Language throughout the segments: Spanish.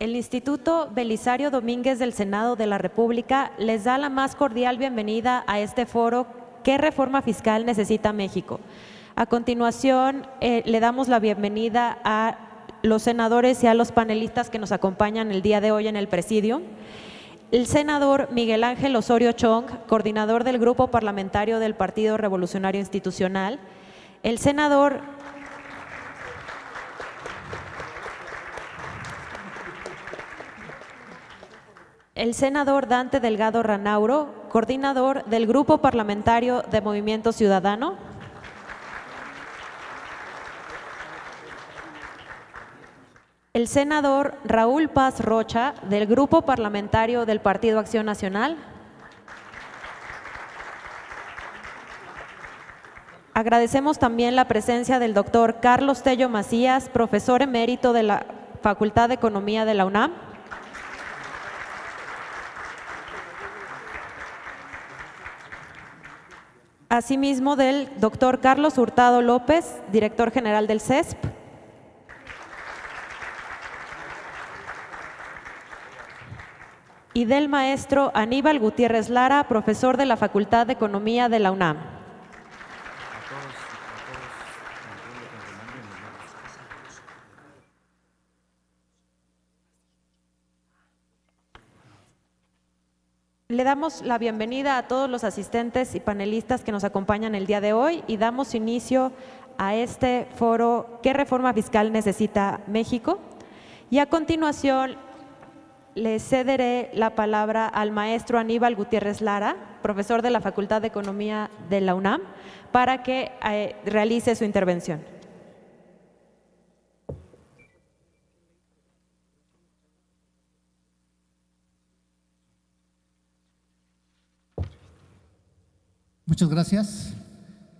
el Instituto Belisario Domínguez del Senado de la República les da la más cordial bienvenida a este foro ¿Qué reforma fiscal necesita México? A continuación, le damos la bienvenida a los senadores y a los panelistas que nos acompañan el día de hoy en el presidium. El senador Miguel Ángel Osorio Chong, coordinador del Grupo Parlamentario del Partido Revolucionario Institucional. El senador Dante Delgado Ranauro, coordinador del Grupo Parlamentario de Movimiento Ciudadano. El senador Raúl Paz Rocha, del Grupo Parlamentario del Partido Acción Nacional. Agradecemos también la presencia del doctor Carlos Tello Macías, profesor emérito de la Facultad de Economía de la UNAM. Asimismo, del doctor Carlos Hurtado López, director general del CESP. Y del maestro Aníbal Gutiérrez Lara, profesor de la Facultad de Economía de la UNAM. Le damos la bienvenida a todos los asistentes y panelistas que nos acompañan el día de hoy y damos inicio a este foro ¿Qué reforma fiscal necesita México? Y a continuación le cederé la palabra al maestro Aníbal Gutiérrez Lara, profesor de la Facultad de Economía de la UNAM, para que realice su intervención. Muchas gracias.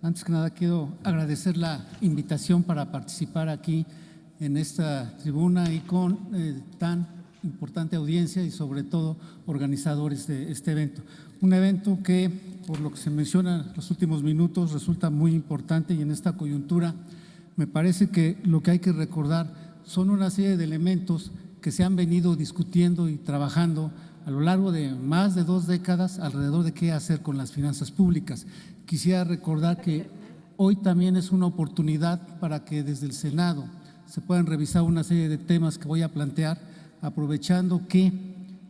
Antes que nada quiero agradecer la invitación para participar aquí en esta tribuna y con tan importante audiencia y sobre todo organizadores de este evento. Un evento que, por lo que se menciona en los últimos minutos, resulta muy importante y en esta coyuntura me parece que lo que hay que recordar son una serie de elementos que se han venido discutiendo y trabajando a lo largo de más de 2 décadas alrededor de qué hacer con las finanzas públicas. Quisiera recordar que hoy también es una oportunidad para que desde el Senado se puedan revisar una serie de temas que voy a plantear, aprovechando que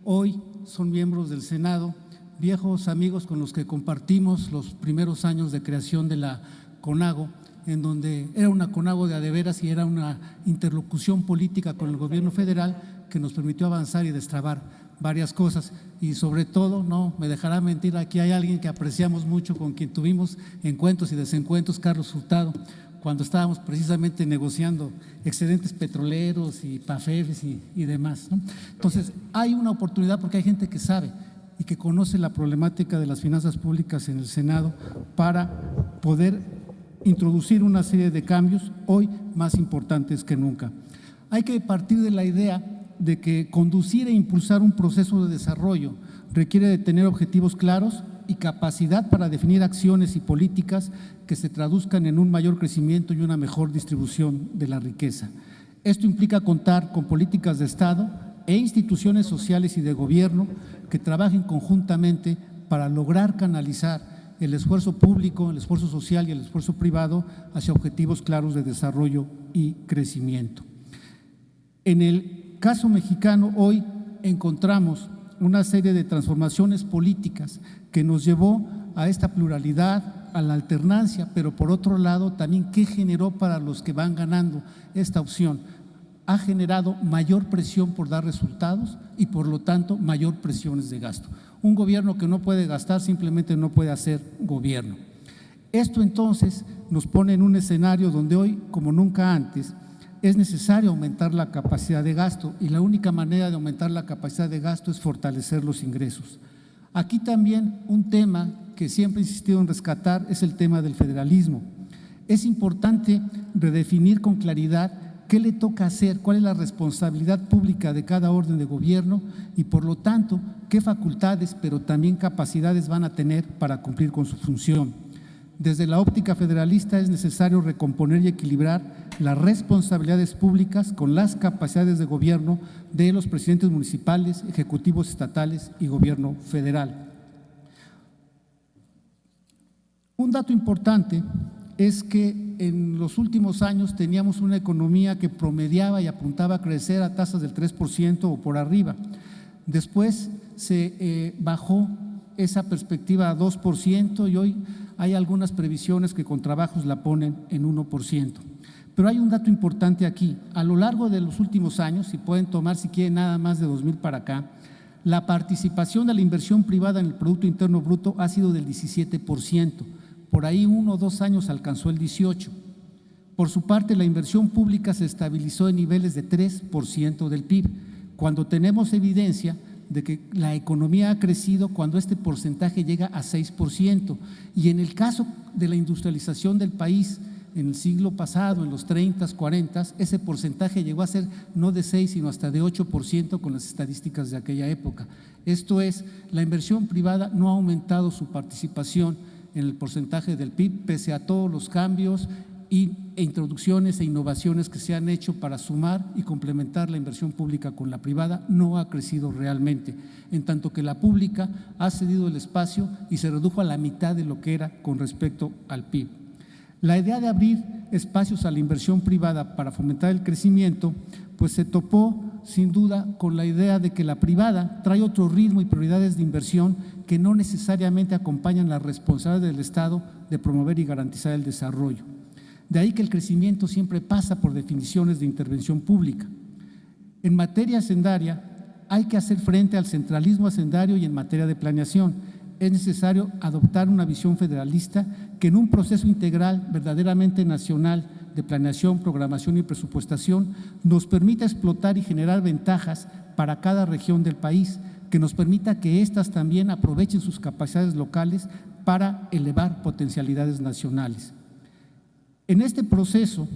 hoy son miembros del Senado, viejos amigos con los que compartimos los primeros años de creación de la CONAGO, en donde era una CONAGO de a de veras y era una interlocución política con el gobierno federal que nos permitió avanzar y destrabar varias cosas. Y sobre todo, no me dejará mentir, aquí hay alguien que apreciamos mucho, con quien tuvimos encuentros y desencuentros, Carlos Hurtado, cuando estábamos precisamente negociando excedentes petroleros y PAFEFs y demás, ¿no? Entonces, hay una oportunidad porque hay gente que sabe y que conoce la problemática de las finanzas públicas en el Senado para poder introducir una serie de cambios hoy más importantes que nunca. Hay que partir de la idea de que conducir e impulsar un proceso de desarrollo requiere de tener objetivos claros y capacidad para definir acciones y políticas que se traduzcan en un mayor crecimiento y una mejor distribución de la riqueza. Esto implica contar con políticas de Estado e instituciones sociales y de gobierno que trabajen conjuntamente para lograr canalizar el esfuerzo público, el esfuerzo social y el esfuerzo privado hacia objetivos claros de desarrollo y crecimiento. En el caso mexicano, hoy encontramos una serie de transformaciones políticas que nos llevó a esta pluralidad, a la alternancia, pero por otro lado también qué generó para los que van ganando esta opción. Ha generado mayor presión por dar resultados y por lo tanto mayor presiones de gasto. Un gobierno que no puede gastar simplemente no puede hacer gobierno. Esto entonces nos pone en un escenario donde hoy, como nunca antes, es necesario aumentar la capacidad de gasto y la única manera de aumentar la capacidad de gasto es fortalecer los ingresos. Aquí también un tema que siempre he insistido en rescatar es el tema del federalismo. Es importante redefinir con claridad qué le toca hacer, cuál es la responsabilidad pública de cada orden de gobierno y por lo tanto qué facultades pero también capacidades van a tener para cumplir con su función. Desde la óptica federalista es necesario recomponer y equilibrar las responsabilidades públicas con las capacidades de gobierno de los presidentes municipales, ejecutivos estatales y gobierno federal. Un dato importante es que en los últimos años teníamos una economía que promediaba y apuntaba a crecer a tasas del 3% o por arriba. Después se bajó esa perspectiva a 2% y hoy hay algunas previsiones que con trabajos la ponen en 1%. Pero hay un dato importante aquí. A lo largo de los últimos años, si pueden tomar si quieren nada más de 2000 para acá, la participación de la inversión privada en el Producto Interno Bruto ha sido del 17%. Por ahí 1 o 2 años alcanzó el 18%. Por su parte, la inversión pública se estabilizó en niveles de 3% del PIB, cuando tenemos evidencia de que la economía ha crecido cuando este porcentaje llega a 6%. Y en el caso de la industrialización del país en el siglo pasado, en los 30, 40, ese porcentaje llegó a ser no de 6, sino hasta de 8% con las estadísticas de aquella época. Esto es, la inversión privada no ha aumentado su participación en el porcentaje del PIB, pese a todos los cambios e introducciones e innovaciones que se han hecho para sumar y complementar la inversión pública con la privada, no ha crecido realmente, en tanto que la pública ha cedido el espacio y se redujo a la mitad de lo que era con respecto al PIB. La idea de abrir espacios a la inversión privada para fomentar el crecimiento, pues se topó sin duda con la idea de que la privada trae otro ritmo y prioridades de inversión que no necesariamente acompañan la responsabilidad del Estado de promover y garantizar el desarrollo. De ahí que el crecimiento siempre pasa por definiciones de intervención pública. En materia hacendaria hay que hacer frente al centralismo hacendario y en materia de planeación es necesario adoptar una visión federalista que en un proceso integral verdaderamente nacional de planeación, programación y presupuestación nos permita explotar y generar ventajas para cada región del país, que nos permita que éstas también aprovechen sus capacidades locales para elevar potencialidades nacionales. En este proceso,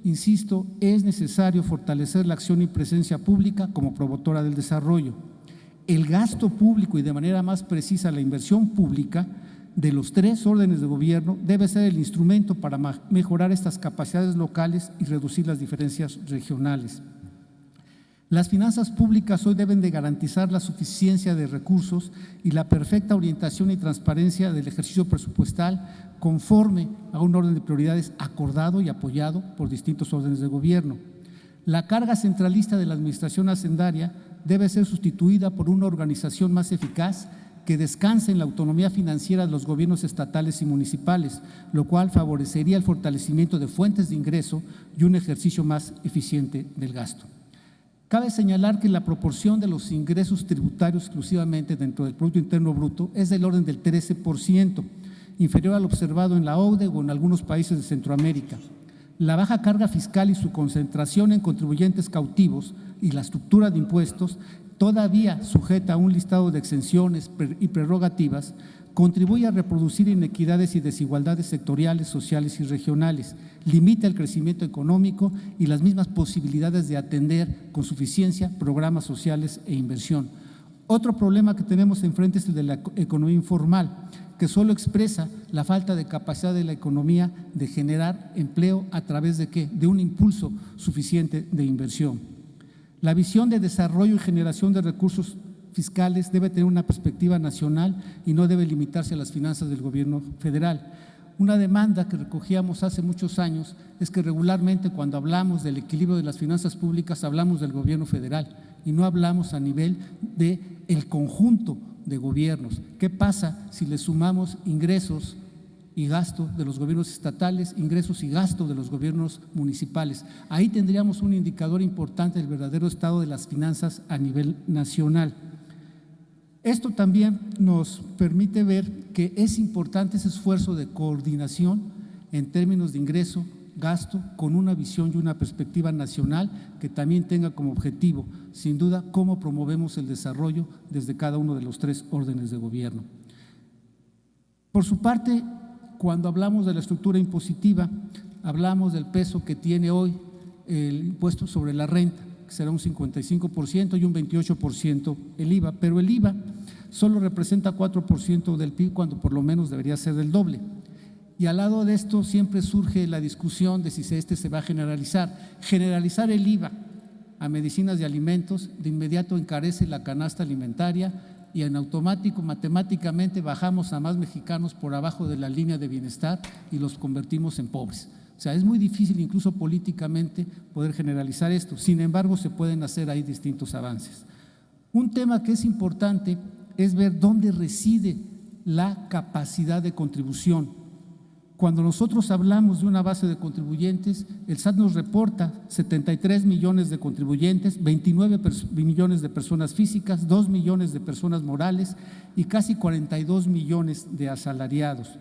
insisto, es necesario fortalecer la acción y presencia pública como promotora del desarrollo. El gasto público y de manera más precisa la inversión pública de los 3 órdenes de gobierno debe ser el instrumento para mejorar estas capacidades locales y reducir las diferencias regionales. Las finanzas públicas hoy deben de garantizar la suficiencia de recursos y la perfecta orientación y transparencia del ejercicio presupuestal conforme a un orden de prioridades acordado y apoyado por distintos órdenes de gobierno. La carga centralista de la administración hacendaria debe ser sustituida por una organización más eficaz que descanse en la autonomía financiera de los gobiernos estatales y municipales, lo cual favorecería el fortalecimiento de fuentes de ingreso y un ejercicio más eficiente del gasto. Cabe señalar que la proporción de los ingresos tributarios exclusivamente dentro del Producto Interno Bruto es del orden del 13%, inferior al observado en la OCDE o en algunos países de Centroamérica. La baja carga fiscal y su concentración en contribuyentes cautivos y la estructura de impuestos, todavía sujeta a un listado de exenciones y prerrogativas, contribuye a reproducir inequidades y desigualdades sectoriales, sociales y regionales, limita el crecimiento económico y las mismas posibilidades de atender con suficiencia programas sociales e inversión. Otro problema que tenemos enfrente es el de la economía informal, que solo expresa la falta de capacidad de la economía de generar empleo a través de ¿qué? De un impulso suficiente de inversión. La visión de desarrollo y generación de recursos fiscales debe tener una perspectiva nacional y no debe limitarse a las finanzas del gobierno federal. Una demanda que recogíamos hace muchos años es que regularmente cuando hablamos del equilibrio de las finanzas públicas hablamos del gobierno federal y no hablamos a nivel del conjunto de gobiernos. ¿Qué pasa si le sumamos ingresos y gasto de los gobiernos estatales, ingresos y gasto de los gobiernos municipales? Ahí tendríamos un indicador importante del verdadero estado de las finanzas a nivel nacional. Esto también nos permite ver que es importante ese esfuerzo de coordinación en términos de ingreso, gasto, con una visión y una perspectiva nacional que también tenga como objetivo, sin duda, cómo promovemos el desarrollo desde cada uno de los 3 órdenes de gobierno. Por su parte, cuando hablamos de la estructura impositiva, hablamos del peso que tiene hoy el impuesto sobre la renta, que será un 55% y un 28% el IVA, pero el IVA solo representa 4% del PIB cuando por lo menos debería ser del doble. Y al lado de esto siempre surge la discusión de si se va a generalizar. Generalizar el IVA a medicinas y alimentos de inmediato encarece la canasta alimentaria y en automático, matemáticamente, bajamos a más mexicanos por abajo de la línea de bienestar y los convertimos en pobres. O sea, es muy difícil incluso políticamente poder generalizar esto. Sin embargo, se pueden hacer ahí distintos avances. Un tema que es importante es ver dónde reside la capacidad de contribución. Cuando nosotros hablamos de una base de contribuyentes, el SAT nos reporta 73 millones de contribuyentes, 29 millones de personas físicas, 2 millones de personas morales y casi 42 millones de asalariados.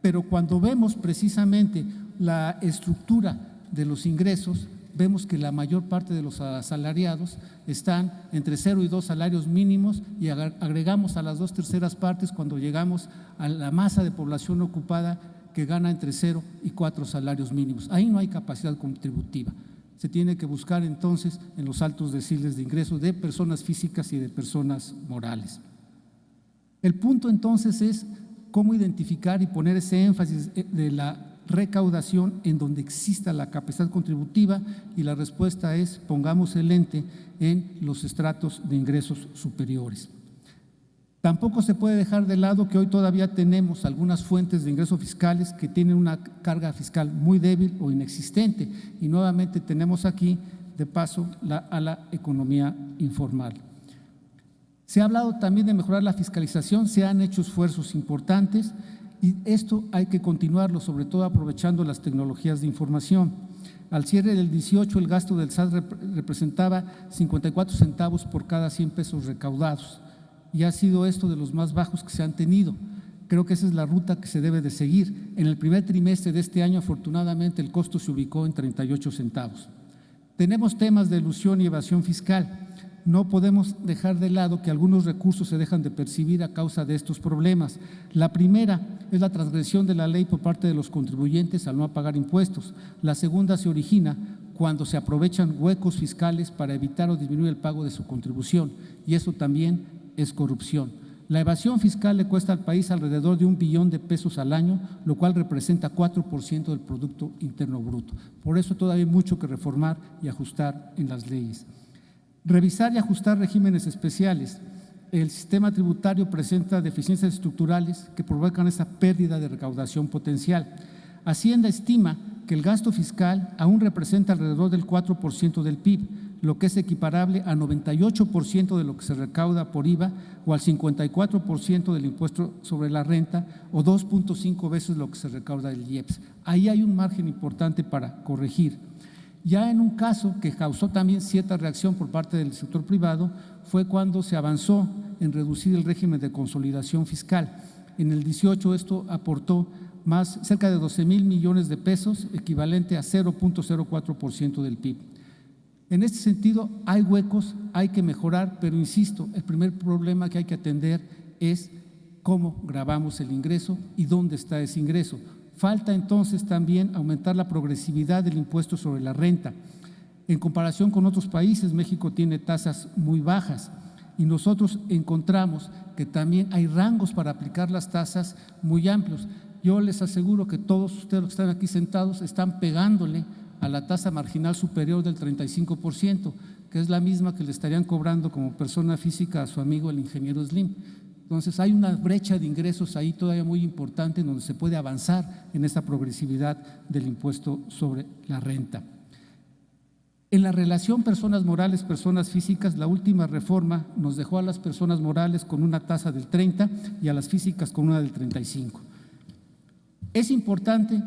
Pero cuando vemos precisamente la estructura de los ingresos, vemos que la mayor parte de los asalariados están entre 0 y 2 salarios mínimos y agregamos a las 2/3 partes cuando llegamos a la masa de población ocupada que gana entre 0 y 4 salarios mínimos. Ahí no hay capacidad contributiva. Se tiene que buscar entonces en los altos deciles de ingresos de personas físicas y de personas morales. El punto entonces es cómo identificar y poner ese énfasis de la recaudación en donde exista la capacidad contributiva, y la respuesta es pongamos el lente en los estratos de ingresos superiores. Tampoco se puede dejar de lado que hoy todavía tenemos algunas fuentes de ingresos fiscales que tienen una carga fiscal muy débil o inexistente, y nuevamente tenemos aquí de paso a la economía informal. Se ha hablado también de mejorar la fiscalización, se han hecho esfuerzos importantes y esto hay que continuarlo, sobre todo aprovechando las tecnologías de información. Al cierre del 18 el gasto del SAT representaba 54 centavos por cada 100 pesos recaudados. Y ha sido esto de los más bajos que se han tenido. Creo que esa es la ruta que se debe de seguir. En el primer trimestre de este año, afortunadamente, el costo se ubicó en 38 centavos. Tenemos temas de elusión y evasión fiscal. No podemos dejar de lado que algunos recursos se dejan de percibir a causa de estos problemas. La primera es la transgresión de la ley por parte de los contribuyentes al no pagar impuestos. La segunda se origina cuando se aprovechan huecos fiscales para evitar o disminuir el pago de su contribución, y eso también es corrupción. La evasión fiscal le cuesta al país alrededor de 1 billón de pesos al año, lo cual representa 4% del Producto Interno Bruto. Por eso todavía hay mucho que reformar y ajustar en las leyes. Revisar y ajustar regímenes especiales. El sistema tributario presenta deficiencias estructurales que provocan esa pérdida de recaudación potencial. Hacienda estima que el gasto fiscal aún representa alrededor del 4% del PIB, lo que es equiparable a 98% de lo que se recauda por IVA o al 54% del impuesto sobre la renta o 2.5 veces lo que se recauda del IEPS. Ahí hay un margen importante para corregir. Ya en un caso que causó también cierta reacción por parte del sector privado fue cuando se avanzó en reducir el régimen de consolidación fiscal. En el 18 esto aportó cerca de 12,000 millones de pesos, equivalente a 0.04% del PIB. En este sentido, hay huecos, hay que mejorar, pero insisto, el primer problema que hay que atender es cómo gravamos el ingreso y dónde está ese ingreso. Falta entonces también aumentar la progresividad del impuesto sobre la renta. En comparación con otros países, México tiene tasas muy bajas y nosotros encontramos que también hay rangos para aplicar las tasas muy amplios. Yo les aseguro que todos ustedes que están aquí sentados están pegándole a la tasa marginal superior del 35%, que es la misma que le estarían cobrando como persona física a su amigo el ingeniero Slim. Entonces hay una brecha de ingresos ahí todavía muy importante en donde se puede avanzar en esta progresividad del impuesto sobre la renta. En la relación personas morales, personas físicas, la última reforma nos dejó a las personas morales con una tasa del 30 y a las físicas con una del 35. Es importante,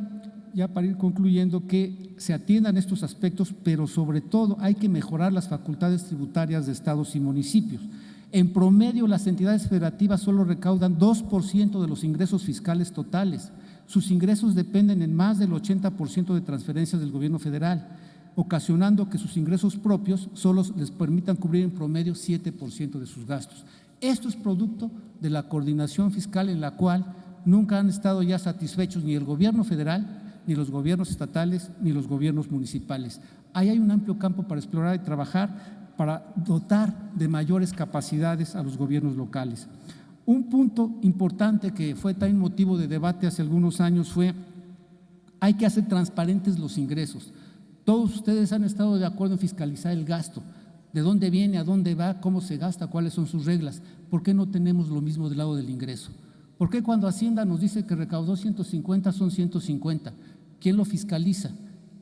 ya para ir concluyendo, que se atiendan estos aspectos, pero sobre todo hay que mejorar las facultades tributarias de estados y municipios. En promedio, las entidades federativas solo recaudan 2% de los ingresos fiscales totales. Sus ingresos dependen en más del 80% de transferencias del gobierno federal, ocasionando que sus ingresos propios solo les permitan cubrir en promedio 7% de sus gastos. Esto es producto de la coordinación fiscal en la cual nunca han estado ya satisfechos ni el gobierno federal, ni los gobiernos estatales, ni los gobiernos municipales. Ahí hay un amplio campo para explorar y trabajar para dotar de mayores capacidades a los gobiernos locales. Un punto importante que fue también motivo de debate hace algunos años fue: hay que hacer transparentes los ingresos. Todos ustedes han estado de acuerdo en fiscalizar el gasto, de dónde viene, a dónde va, cómo se gasta, cuáles son sus reglas. ¿Por qué no tenemos lo mismo del lado del ingreso? ¿Por qué cuando Hacienda nos dice que recaudó 150 son 150? ¿Quién lo fiscaliza?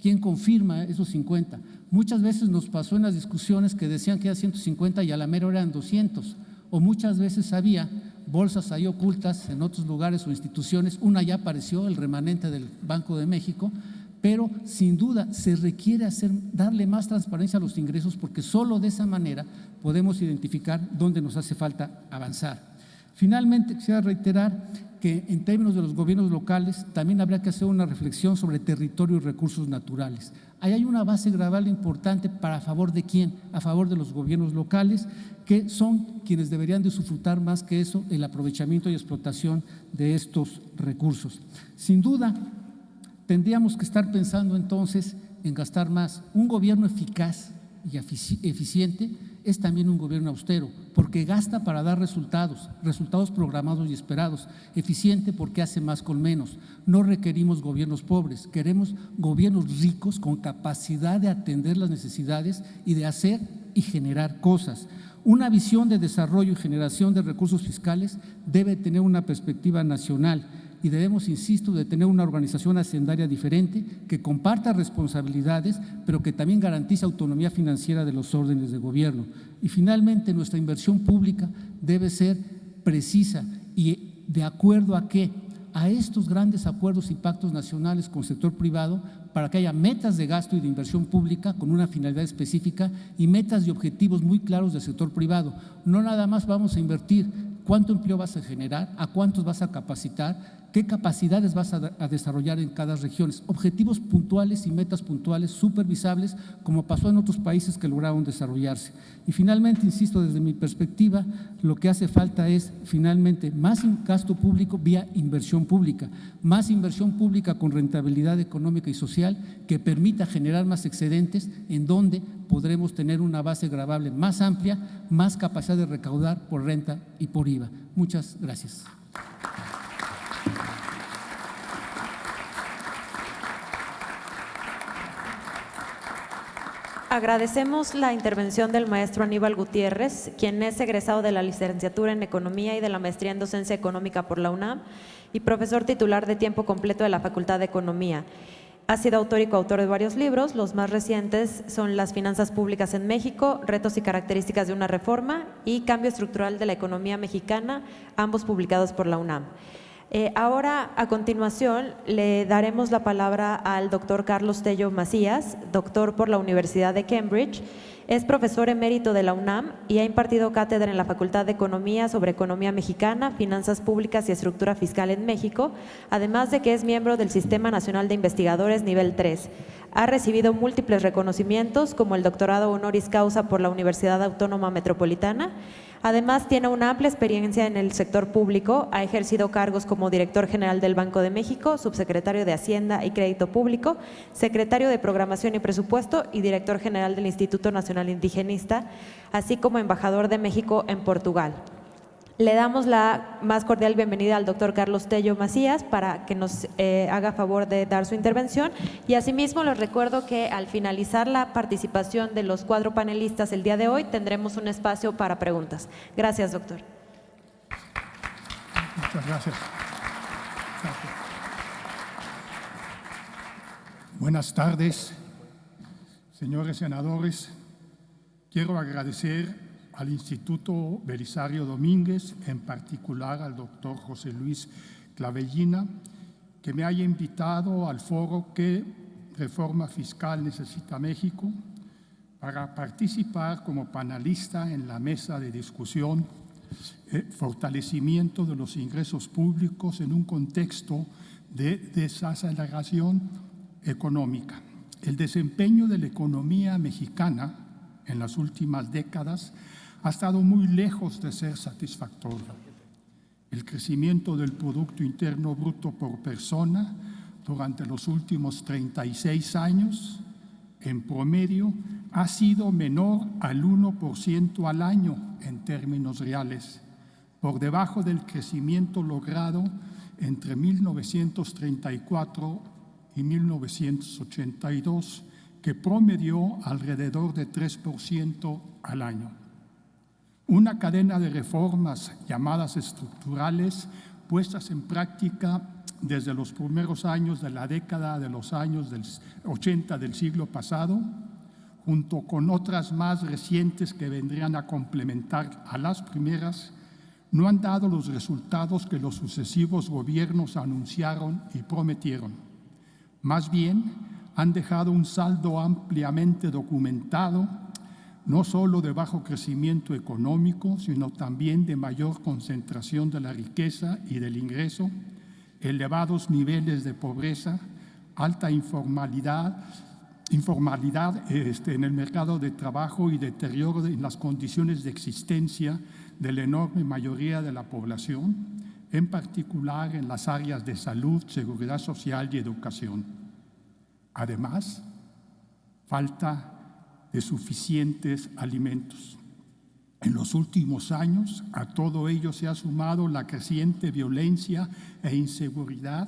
¿Quién confirma esos 50? Muchas veces nos pasó en las discusiones que decían que era 150 y a la mera hora eran 200. O muchas veces había bolsas ahí ocultas en otros lugares o instituciones. Una ya apareció, el remanente del Banco de México, pero sin duda se requiere darle más transparencia a los ingresos, porque solo de esa manera podemos identificar dónde nos hace falta avanzar. Finalmente, quisiera reiterar que en términos de los gobiernos locales también habría que hacer una reflexión sobre territorio y recursos naturales. Ahí hay una base gradual importante ¿a favor de quién? A favor de los gobiernos locales, que son quienes deberían de disfrutar más que eso el aprovechamiento y explotación de estos recursos. Sin duda, tendríamos que estar pensando entonces en gastar más. Un gobierno eficaz y eficiente es también un gobierno austero, porque gasta para dar resultados programados y esperados. Eficiente porque hace más con menos. No requerimos gobiernos pobres, queremos gobiernos ricos con capacidad de atender las necesidades y de hacer y generar cosas. Una visión de desarrollo y generación de recursos fiscales debe tener una perspectiva nacional, y debemos, insisto, de tener una organización hacendaria diferente que comparta responsabilidades, pero que también garantice autonomía financiera de los órdenes de gobierno. Y finalmente, nuestra inversión pública debe ser precisa y de acuerdo a qué, a estos grandes acuerdos y pactos nacionales con el sector privado, para que haya metas de gasto y de inversión pública con una finalidad específica y metas y objetivos muy claros del sector privado. No nada más vamos a invertir, ¿cuánto empleo vas a generar? ¿A cuántos vas a capacitar? ¿Qué capacidades vas a desarrollar en cada región? Objetivos puntuales y metas puntuales supervisables, como pasó en otros países que lograron desarrollarse. Y finalmente, insisto, desde mi perspectiva, lo que hace falta es finalmente más gasto público vía inversión pública, más inversión pública con rentabilidad económica y social que permita generar más excedentes, en donde podremos tener una base gravable más amplia, más capacidad de recaudar por renta y por IVA. Muchas gracias. Agradecemos la intervención del maestro Aníbal Gutiérrez, quien es egresado de la licenciatura en Economía y de la maestría en Docencia Económica por la UNAM y profesor titular de tiempo completo de la Facultad de Economía. Ha sido autor y coautor de varios libros. Los más recientes son Las finanzas públicas en México, Retos y características de una reforma y Cambio estructural de la economía mexicana, ambos publicados por la UNAM. Ahora, a continuación, le daremos la palabra al doctor Carlos Tello Macías, doctor por la Universidad de Cambridge. Es profesor emérito de la UNAM y ha impartido cátedra en la Facultad de Economía sobre Economía Mexicana, Finanzas Públicas y Estructura Fiscal en México, además de que es miembro del Sistema Nacional de Investigadores Nivel 3. Ha recibido múltiples reconocimientos, como el doctorado honoris causa por la Universidad Autónoma Metropolitana. Además, tiene una amplia experiencia en el sector público, ha ejercido cargos como director general del Banco de México, subsecretario de Hacienda y Crédito Público, secretario de Programación y Presupuesto y director general del Instituto Nacional Indigenista, así como embajador de México en Portugal. Le damos la más cordial bienvenida al doctor Carlos Tello Macías para que nos haga favor de dar su intervención, y asimismo les recuerdo que al finalizar la participación de los 4 panelistas el día de hoy tendremos un espacio para preguntas. Gracias, doctor. Muchas gracias. Buenas tardes, señores senadores. Quiero agradecer al Instituto Belisario Domínguez, en particular al doctor José Luis Clavellina, que me haya invitado al foro ¿Qué reforma fiscal necesita México?, para participar como panelista en la mesa de discusión fortalecimiento de los ingresos públicos en un contexto de desaceleración económica. El desempeño de la economía mexicana en las últimas décadas ha estado muy lejos de ser satisfactorio. El crecimiento del Producto Interno Bruto por persona durante los últimos 36 años, en promedio, ha sido menor al 1% al año en términos reales, por debajo del crecimiento logrado entre 1934 y 1982, que promedió alrededor de 3% al año. Una cadena de reformas llamadas estructurales puestas en práctica desde los primeros años de la década de los años 80 del siglo pasado, junto con otras más recientes que vendrían a complementar a las primeras, no han dado los resultados que los sucesivos gobiernos anunciaron y prometieron. Más bien, han dejado un saldo ampliamente documentado, no solo de bajo crecimiento económico, sino también de mayor concentración de la riqueza y del ingreso, elevados niveles de pobreza, alta informalidad en el mercado de trabajo y deterioro en las condiciones de existencia de la enorme mayoría de la población, en particular en las áreas de salud, seguridad social y educación. Además, falta de suficientes alimentos. En los últimos años, a todo ello se ha sumado la creciente violencia e inseguridad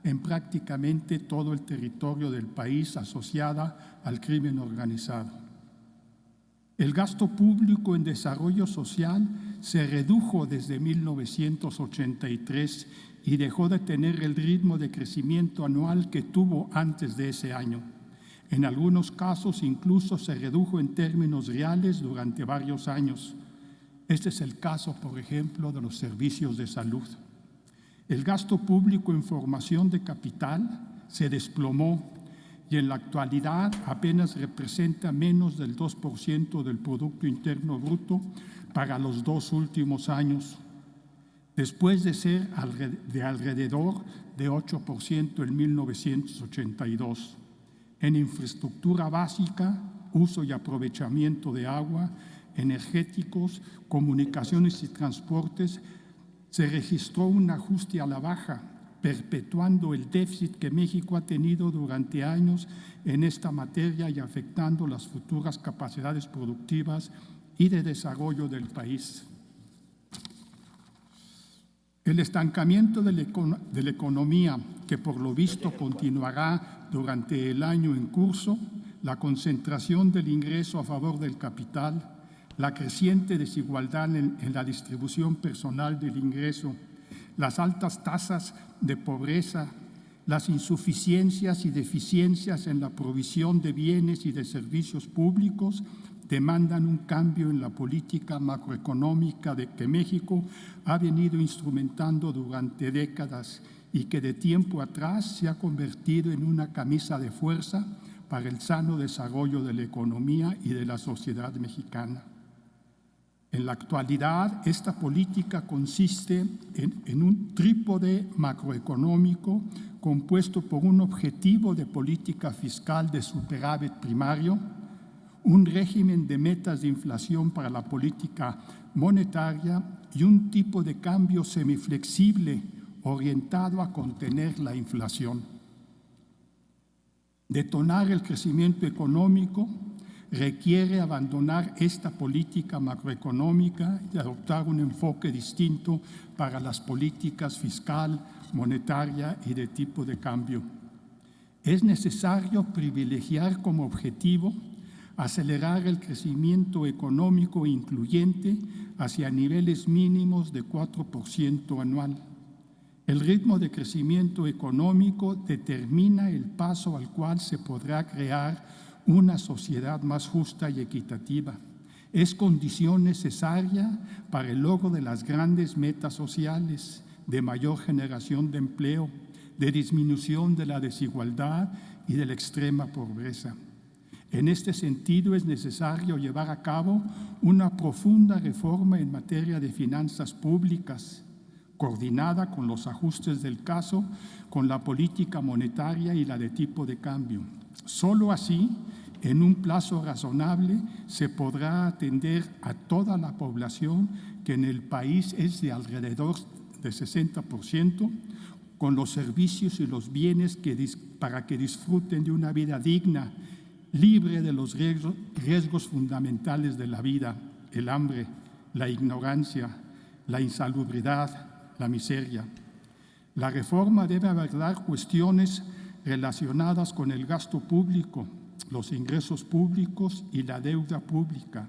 en prácticamente todo el territorio del país asociada al crimen organizado. El gasto público en desarrollo social se redujo desde 1983 y dejó de tener el ritmo de crecimiento anual que tuvo antes de ese año. En algunos casos incluso se redujo en términos reales durante varios años. Este es el caso, por ejemplo, de los servicios de salud. El gasto público en formación de capital se desplomó y en la actualidad apenas representa menos del 2% del Producto Interno Bruto para los 2 últimos años, después de ser de alrededor de 8% en 1982. En infraestructura básica, uso y aprovechamiento de agua, energéticos, comunicaciones y transportes, se registró un ajuste a la baja, perpetuando el déficit que México ha tenido durante años en esta materia y afectando las futuras capacidades productivas y de desarrollo del país. El estancamiento de la economía, que por lo visto continuará durante el año en curso, la concentración del ingreso a favor del capital, la creciente desigualdad en la distribución personal del ingreso, las altas tasas de pobreza, las insuficiencias y deficiencias en la provisión de bienes y de servicios públicos demandan un cambio en la política macroeconómica que México ha venido instrumentando durante décadas y que de tiempo atrás se ha convertido en una camisa de fuerza para el sano desarrollo de la economía y de la sociedad mexicana. En la actualidad, esta política consiste en un trípode macroeconómico compuesto por un objetivo de política fiscal de superávit primario, un régimen de metas de inflación para la política monetaria y un tipo de cambio semiflexible orientado a contener la inflación. Detonar el crecimiento económico requiere abandonar esta política macroeconómica y adoptar un enfoque distinto para las políticas fiscal, monetaria y de tipo de cambio. Es necesario privilegiar como objetivo acelerar el crecimiento económico incluyente hacia niveles mínimos de 4% anual. El ritmo de crecimiento económico determina el paso al cual se podrá crear una sociedad más justa y equitativa. Es condición necesaria para el logro de las grandes metas sociales, de mayor generación de empleo, de disminución de la desigualdad y de la extrema pobreza. En este sentido, es necesario llevar a cabo una profunda reforma en materia de finanzas públicas, coordinada con los ajustes del caso, con la política monetaria y la de tipo de cambio. Solo así, en un plazo razonable, se podrá atender a toda la población, que en el país es de alrededor de 60%, con los servicios y los bienes para que disfruten de una vida digna, libre de los riesgos fundamentales de la vida, el hambre, la ignorancia, la insalubridad, la miseria. La reforma debe abordar cuestiones relacionadas con el gasto público, los ingresos públicos y la deuda pública.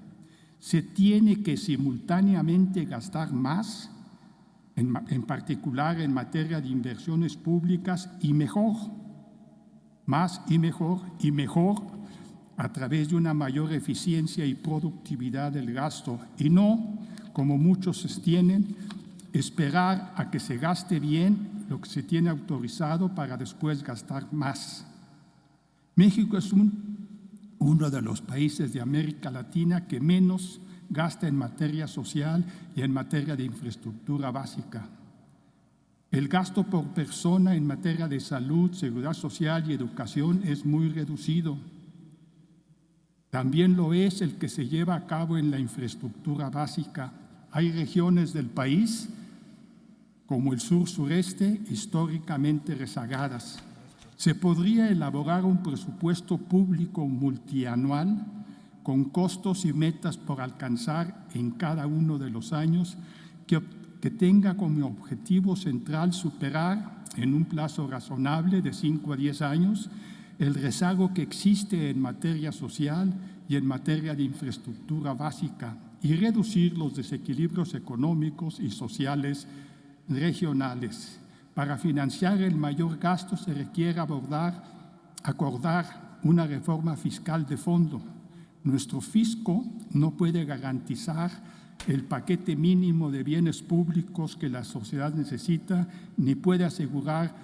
Se tiene que simultáneamente gastar más, en particular en materia de inversiones públicas, y mejor, más y mejor a través de una mayor eficiencia y productividad del gasto, y no, como muchos sostienen, esperar a que se gaste bien lo que se tiene autorizado para después gastar más. México es uno de los países de América Latina que menos gasta en materia social y en materia de infraestructura básica. El gasto por persona en materia de salud, seguridad social y educación es muy reducido. También lo es el que se lleva a cabo en la infraestructura básica. Hay regiones del país, como el sur-sureste, históricamente rezagadas. Se podría elaborar un presupuesto público multianual con costos y metas por alcanzar en cada uno de los años que tenga como objetivo central superar en un plazo razonable de 5 a 10 años el rezago que existe en materia social y en materia de infraestructura básica y reducir los desequilibrios económicos y sociales regionales. Para financiar el mayor gasto se requiere acordar una reforma fiscal de fondo. Nuestro fisco no puede garantizar el paquete mínimo de bienes públicos que la sociedad necesita, ni puede asegurar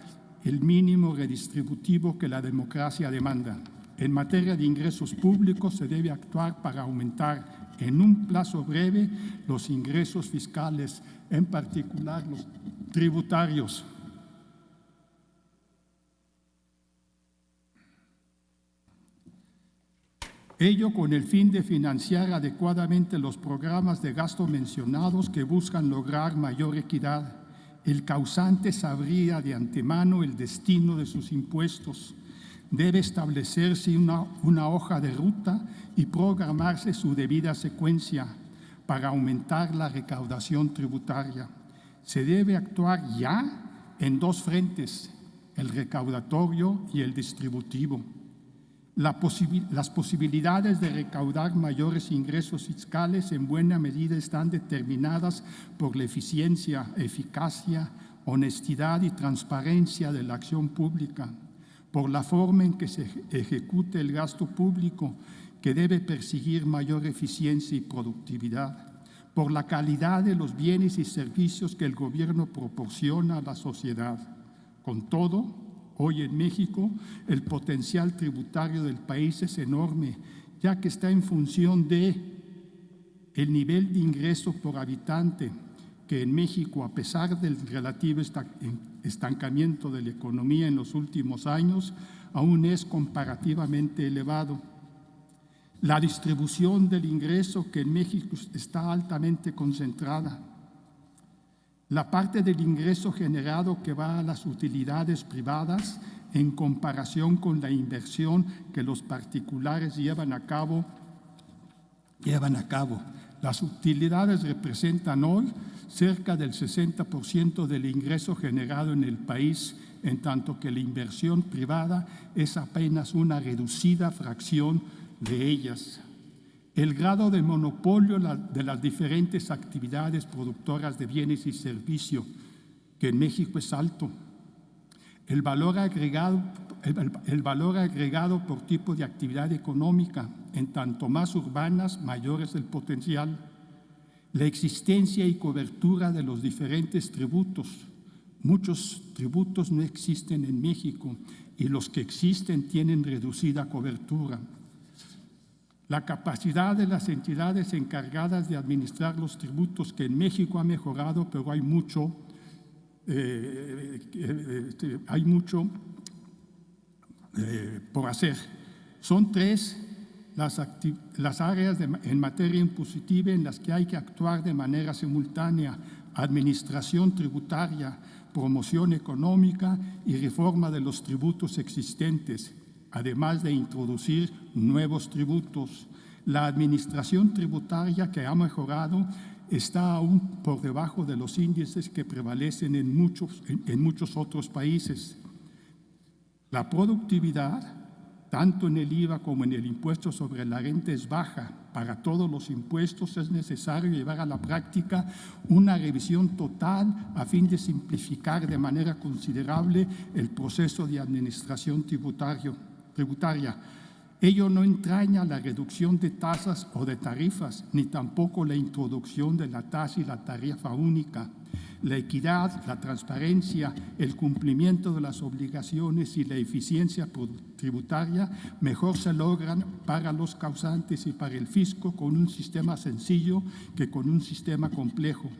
el mínimo redistributivo que la democracia demanda. En materia de ingresos públicos se debe actuar para aumentar en un plazo breve los ingresos fiscales, en particular los tributarios. Ello con el fin de financiar adecuadamente los programas de gasto mencionados que buscan lograr mayor equidad. El causante sabría de antemano el destino de sus impuestos. Debe establecerse una hoja de ruta y programarse su debida secuencia para aumentar la recaudación tributaria. Se debe actuar ya en 2 frentes, el recaudatorio y el distributivo. Las posibilidades de recaudar mayores ingresos fiscales en buena medida están determinadas por la eficiencia, eficacia, honestidad y transparencia de la acción pública, por la forma en que se ejecute el gasto público, que debe perseguir mayor eficiencia y productividad, por la calidad de los bienes y servicios que el gobierno proporciona a la sociedad. Con todo, hoy en México, el potencial tributario del país es enorme, ya que está en función de el nivel de ingreso por habitante, que en México, a pesar del relativo estancamiento de la economía en los últimos años, aún es comparativamente elevado. La distribución del ingreso, que en México está altamente concentrada. La parte del ingreso generado que va a las utilidades privadas en comparación con la inversión que los particulares llevan a cabo. Las utilidades representan hoy cerca del 60% del ingreso generado en el país, en tanto que la inversión privada es apenas una reducida fracción de ellas. El grado de monopolio de las diferentes actividades productoras de bienes y servicios, que en México es alto. El valor agregado por tipo de actividad económica, en tanto más urbanas, mayor es el potencial. La existencia y cobertura de los diferentes tributos. Muchos tributos no existen en México y los que existen tienen reducida cobertura. La capacidad de las entidades encargadas de administrar los tributos, que en México ha mejorado, pero hay mucho por hacer. Son 3 las áreas en materia impositiva en las que hay que actuar de manera simultánea: administración tributaria, promoción económica y reforma de los tributos existentes, además de introducir nuevos tributos. La administración tributaria, que ha mejorado, está aún por debajo de los índices que prevalecen en muchos otros países. La productividad, tanto en el IVA como en el impuesto sobre la renta, es baja. Para todos los impuestos es necesario llevar a la práctica una revisión total a fin de simplificar de manera considerable el proceso de administración tributaria. Ello no entraña la reducción de tasas o de tarifas, ni tampoco la introducción de la tasa y la tarifa única. La equidad, la transparencia, el cumplimiento de las obligaciones y la eficiencia tributaria mejor se logran para los causantes y para el fisco con un sistema sencillo que con un sistema complejo.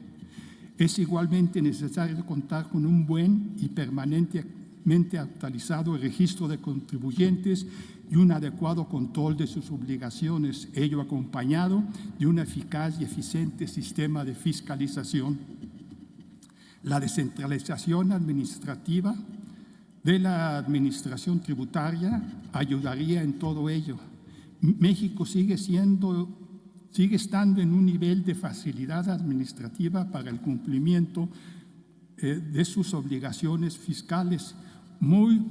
Es igualmente necesario contar con un buen y permanentemente actualizado registro de contribuyentes y un adecuado control de sus obligaciones, ello acompañado de un eficaz y eficiente sistema de fiscalización. La descentralización administrativa de la administración tributaria ayudaría en todo ello. México sigue estando en un nivel de facilidad administrativa para el cumplimiento de sus obligaciones fiscales muy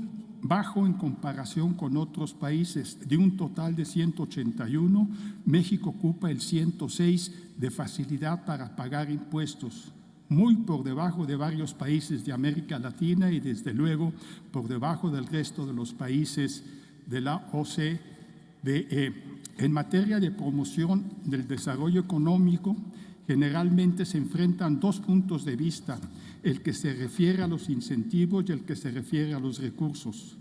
bajo en comparación con otros países. De un total de 181, México ocupa el 106 de facilidad para pagar impuestos, muy por debajo de varios países de América Latina y desde luego por debajo del resto de los países de la OCDE. En materia de promoción del desarrollo económico, generalmente se enfrentan dos puntos de vista, el que se refiere a los incentivos y el que se refiere a los recursos.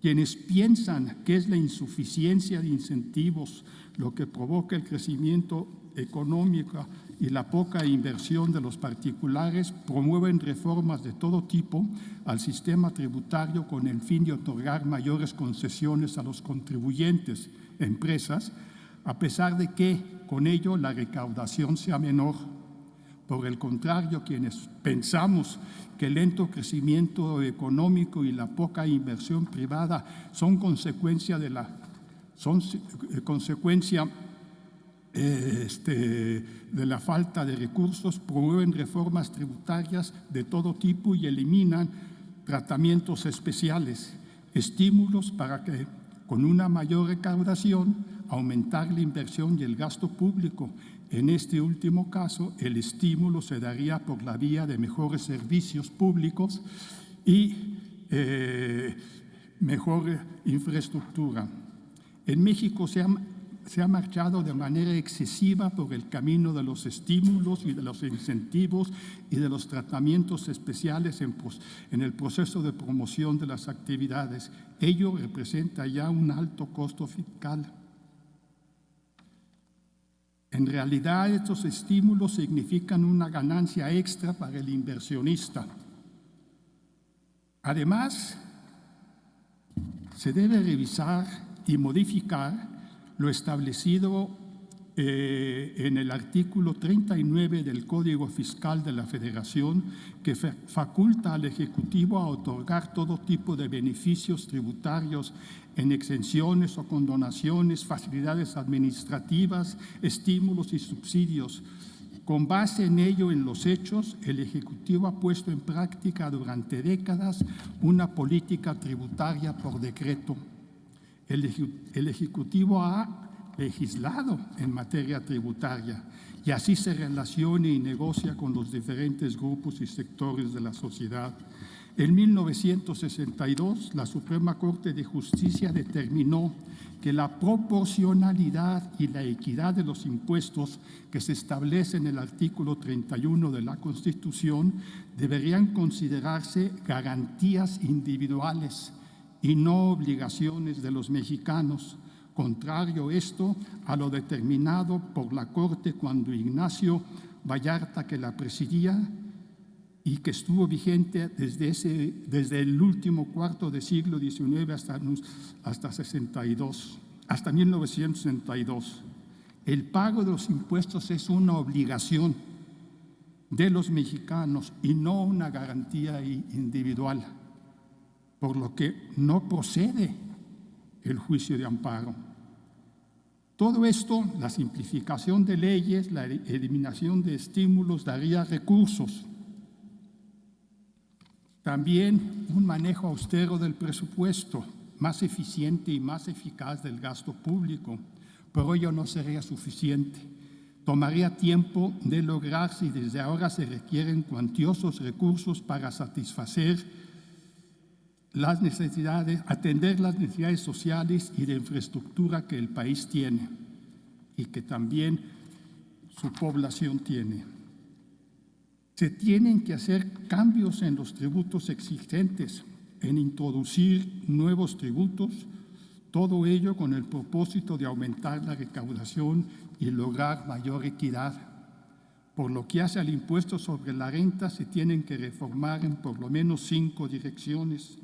Quienes piensan que es la insuficiencia de incentivos lo que provoca el crecimiento económico y la poca inversión de los particulares, promueven reformas de todo tipo al sistema tributario con el fin de otorgar mayores concesiones a los contribuyentes, empresas, a pesar de que con ello la recaudación sea menor. Por el contrario, quienes pensamos que el lento crecimiento económico y la poca inversión privada son consecuencia de la falta de recursos, promueven reformas tributarias de todo tipo y eliminan tratamientos especiales, estímulos para que con una mayor recaudación aumentar la inversión y el gasto público. En este último caso, el estímulo se daría por la vía de mejores servicios públicos y mejor infraestructura. En México se ha marchado de manera excesiva por el camino de los estímulos y de los incentivos y de los tratamientos especiales en el proceso de promoción de las actividades. Ello representa ya un alto costo fiscal. En realidad, estos estímulos significan una ganancia extra para el inversionista. Además, se debe revisar y modificar lo establecido en el artículo 39 del Código Fiscal de la Federación, que faculta al Ejecutivo a otorgar todo tipo de beneficios tributarios en exenciones o condonaciones, facilidades administrativas, estímulos y subsidios. Con base en ello, en los hechos, el Ejecutivo ha puesto en práctica durante décadas una política tributaria por decreto. El Ejecutivo ha legislado en materia tributaria y así se relaciona y negocia con los diferentes grupos y sectores de la sociedad. En 1962, la Suprema Corte de Justicia determinó que la proporcionalidad y la equidad de los impuestos que se establece en el artículo 31 de la Constitución deberían considerarse garantías individuales y no obligaciones de los mexicanos. Contrario esto a lo determinado por la Corte cuando Ignacio Vallarta, que la presidía y que estuvo vigente desde el último cuarto del siglo XIX hasta 1962. El pago de los impuestos es una obligación de los mexicanos y no una garantía individual, por lo que no procede el juicio de amparo. Todo esto, la simplificación de leyes, la eliminación de estímulos, daría recursos. También un manejo austero del presupuesto, más eficiente y más eficaz del gasto público, pero ello no sería suficiente. Tomaría tiempo de lograr si desde ahora se requieren cuantiosos recursos para satisfacer las necesidades, atender las necesidades sociales y de infraestructura que el país tiene y que también su población tiene. Se tienen que hacer cambios en los tributos existentes, en introducir nuevos tributos, todo ello con el propósito de aumentar la recaudación y lograr mayor equidad. Por lo que hace al impuesto sobre la renta, se tienen que reformar en por lo menos 5 direcciones.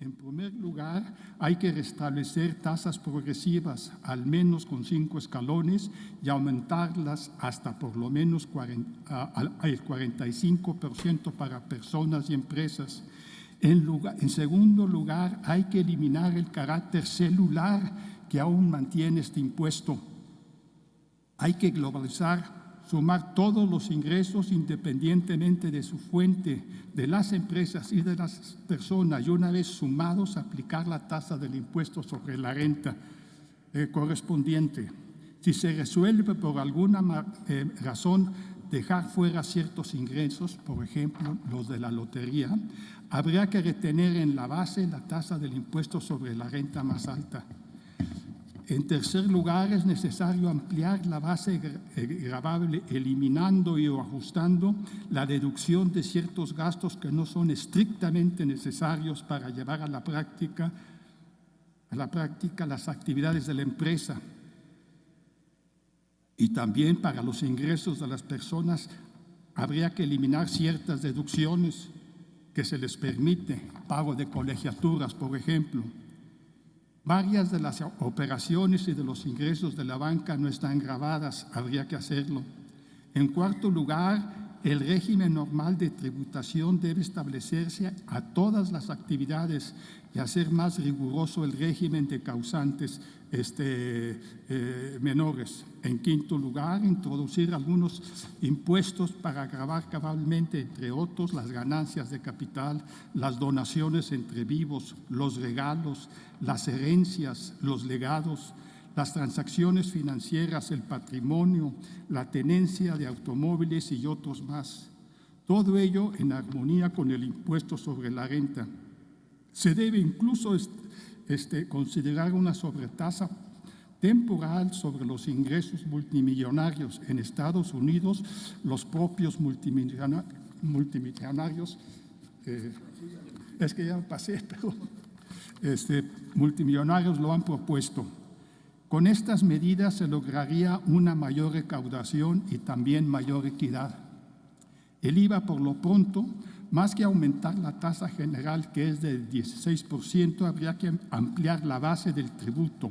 En primer lugar, hay que restablecer tasas progresivas, al menos con 5 escalones, y aumentarlas hasta por lo menos el 45% para personas y empresas. En segundo lugar, hay que eliminar el carácter celular que aún mantiene este impuesto. Hay que globalizar, sumar todos los ingresos independientemente de su fuente, de las empresas y de las personas, y una vez sumados, aplicar la tasa del impuesto sobre la renta correspondiente. Si se resuelve por alguna razón dejar fuera ciertos ingresos, por ejemplo, los de la lotería, habría que retener en la base la tasa del impuesto sobre la renta más alta. En tercer lugar, es necesario ampliar la base gravable, eliminando y ajustando la deducción de ciertos gastos que no son estrictamente necesarios para llevar a la práctica las actividades de la empresa. Y también para los ingresos de las personas habría que eliminar ciertas deducciones que se les permite, pago de colegiaturas, por ejemplo. Varias de las operaciones y de los ingresos de la banca no están gravadas, habría que hacerlo. En cuarto lugar, el régimen normal de tributación debe establecerse a todas las actividades y hacer más riguroso el régimen de causantes menores. En quinto lugar, introducir algunos impuestos para gravar cabalmente, entre otros, las ganancias de capital, las donaciones entre vivos, los regalos, las herencias, los legados, las transacciones financieras, el patrimonio, la tenencia de automóviles y otros más. Todo ello en armonía con el impuesto sobre la renta. Se debe incluso considerar una sobretasa temporal sobre los ingresos multimillonarios. En Estados Unidos, los propios multimillonarios, es que ya pasé, pero multimillonarios lo han propuesto. Con estas medidas se lograría una mayor recaudación y también mayor equidad. El IVA, por lo pronto, más que aumentar la tasa general, que es del 16%, habría que ampliar la base del tributo.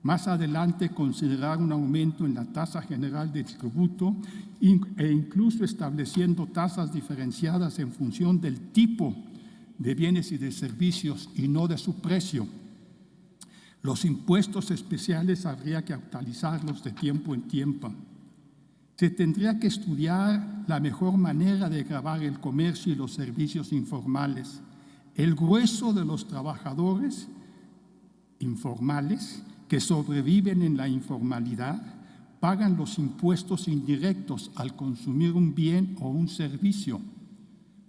Más adelante, considerar un aumento en la tasa general del tributo e incluso estableciendo tasas diferenciadas en función del tipo de bienes y de servicios y no de su precio. Los impuestos especiales habría que actualizarlos de tiempo en tiempo. Se tendría que estudiar la mejor manera de gravar el comercio y los servicios informales. El grueso de los trabajadores informales que sobreviven en la informalidad pagan los impuestos indirectos al consumir un bien o un servicio.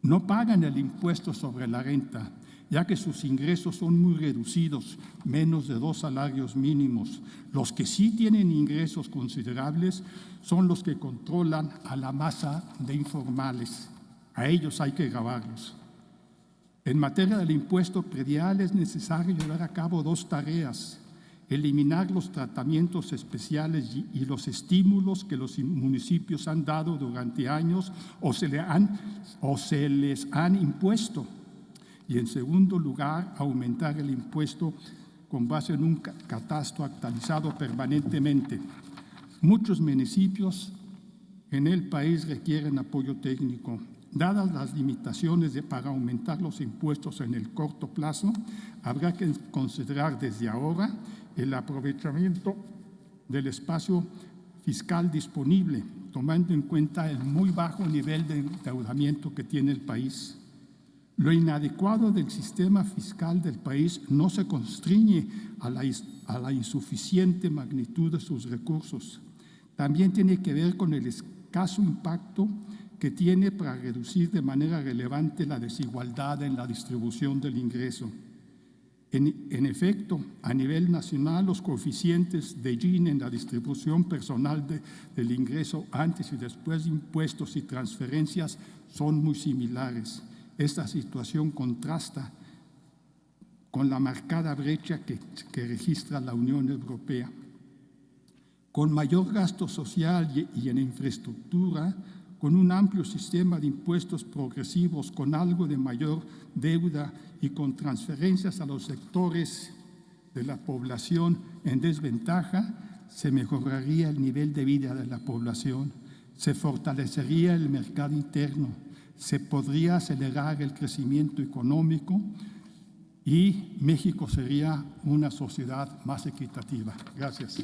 No pagan el impuesto sobre la renta, ya que sus ingresos son muy reducidos, menos de 2 salarios mínimos. Los que sí tienen ingresos considerables son los que controlan a la masa de informales. A ellos hay que gravarlos. En materia del impuesto predial es necesario llevar a cabo 2 tareas: eliminar los tratamientos especiales y los estímulos que los municipios han dado durante años o se les han impuesto. Y en segundo lugar, aumentar el impuesto con base en un catastro actualizado permanentemente. Muchos municipios en el país requieren apoyo técnico. Dadas las limitaciones para aumentar los impuestos en el corto plazo, habrá que considerar desde ahora el aprovechamiento del espacio fiscal disponible, tomando en cuenta el muy bajo nivel de endeudamiento que tiene el país. Lo inadecuado del sistema fiscal del país no se constriñe a la insuficiente magnitud de sus recursos. También tiene que ver con el escaso impacto que tiene para reducir de manera relevante la desigualdad en la distribución del ingreso. En efecto, a nivel nacional, los coeficientes de Gini en la distribución personal del ingreso antes y después de impuestos y transferencias son muy similares. Esta situación contrasta con la marcada brecha que registra la Unión Europea. Con mayor gasto social y en infraestructura, con un amplio sistema de impuestos progresivos, con algo de mayor deuda y con transferencias a los sectores de la población en desventaja, se mejoraría el nivel de vida de la población, se fortalecería el mercado interno, se podría acelerar el crecimiento económico y México sería una sociedad más equitativa. Gracias.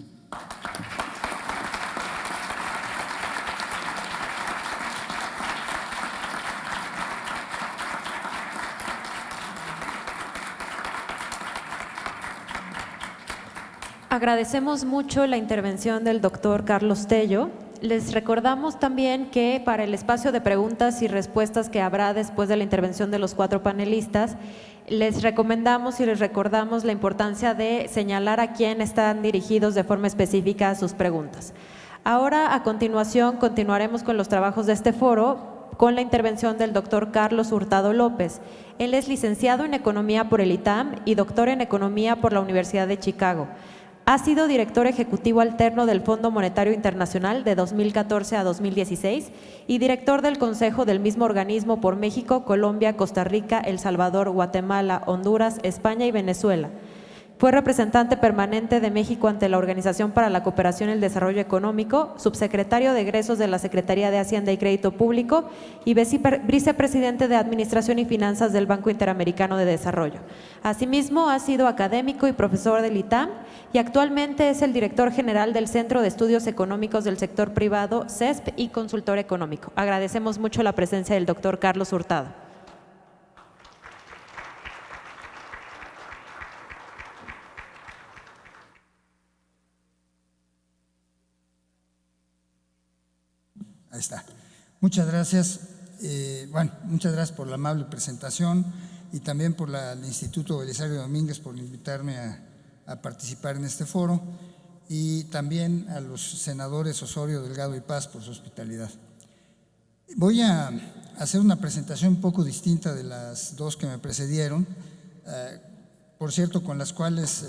Agradecemos mucho la intervención del doctor Carlos Tello. Les recordamos también que para el espacio de preguntas y respuestas que habrá después de la intervención de los 4 panelistas, les recomendamos y les recordamos la importancia de señalar a quién están dirigidos de forma específica sus preguntas. Ahora, a continuación, continuaremos con los trabajos de este foro con la intervención del doctor Carlos Hurtado López. Él es licenciado en Economía por el ITAM y doctor en Economía por la Universidad de Chicago. Ha sido director ejecutivo alterno del Fondo Monetario Internacional de 2014 a 2016 y director del Consejo del mismo organismo por México, Colombia, Costa Rica, El Salvador, Guatemala, Honduras, España y Venezuela. Fue representante permanente de México ante la Organización para la Cooperación y el Desarrollo Económico, subsecretario de egresos de la Secretaría de Hacienda y Crédito Público y vicepresidente de Administración y Finanzas del Banco Interamericano de Desarrollo. Asimismo, ha sido académico y profesor del ITAM y actualmente es el director general del Centro de Estudios Económicos del Sector Privado, CESP, y consultor económico. Agradecemos mucho la presencia del doctor Carlos Hurtado. Ahí está. Muchas gracias. Muchas gracias por la amable presentación y también por al Instituto Belisario Domínguez por invitarme a participar en este foro y también a los senadores Osorio, Delgado y Paz por su hospitalidad. Voy a hacer una presentación un poco distinta de las dos que me precedieron, por cierto, con las cuales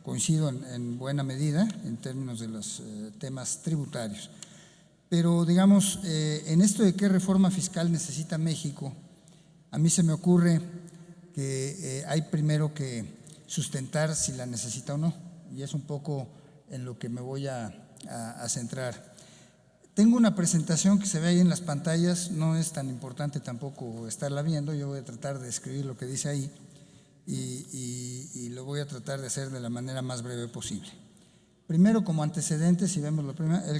coincido en buena medida en términos de los temas tributarios. Pero, digamos, en esto de qué reforma fiscal necesita México, a mí se me ocurre que hay primero que sustentar si la necesita o no, y es un poco en lo que me voy a centrar. Tengo una presentación que se ve ahí en las pantallas, no es tan importante tampoco estarla viendo, yo voy a tratar de escribir lo que dice ahí y lo voy a tratar de hacer de la manera más breve posible. Primero, como antecedentes, si vemos lo primero, el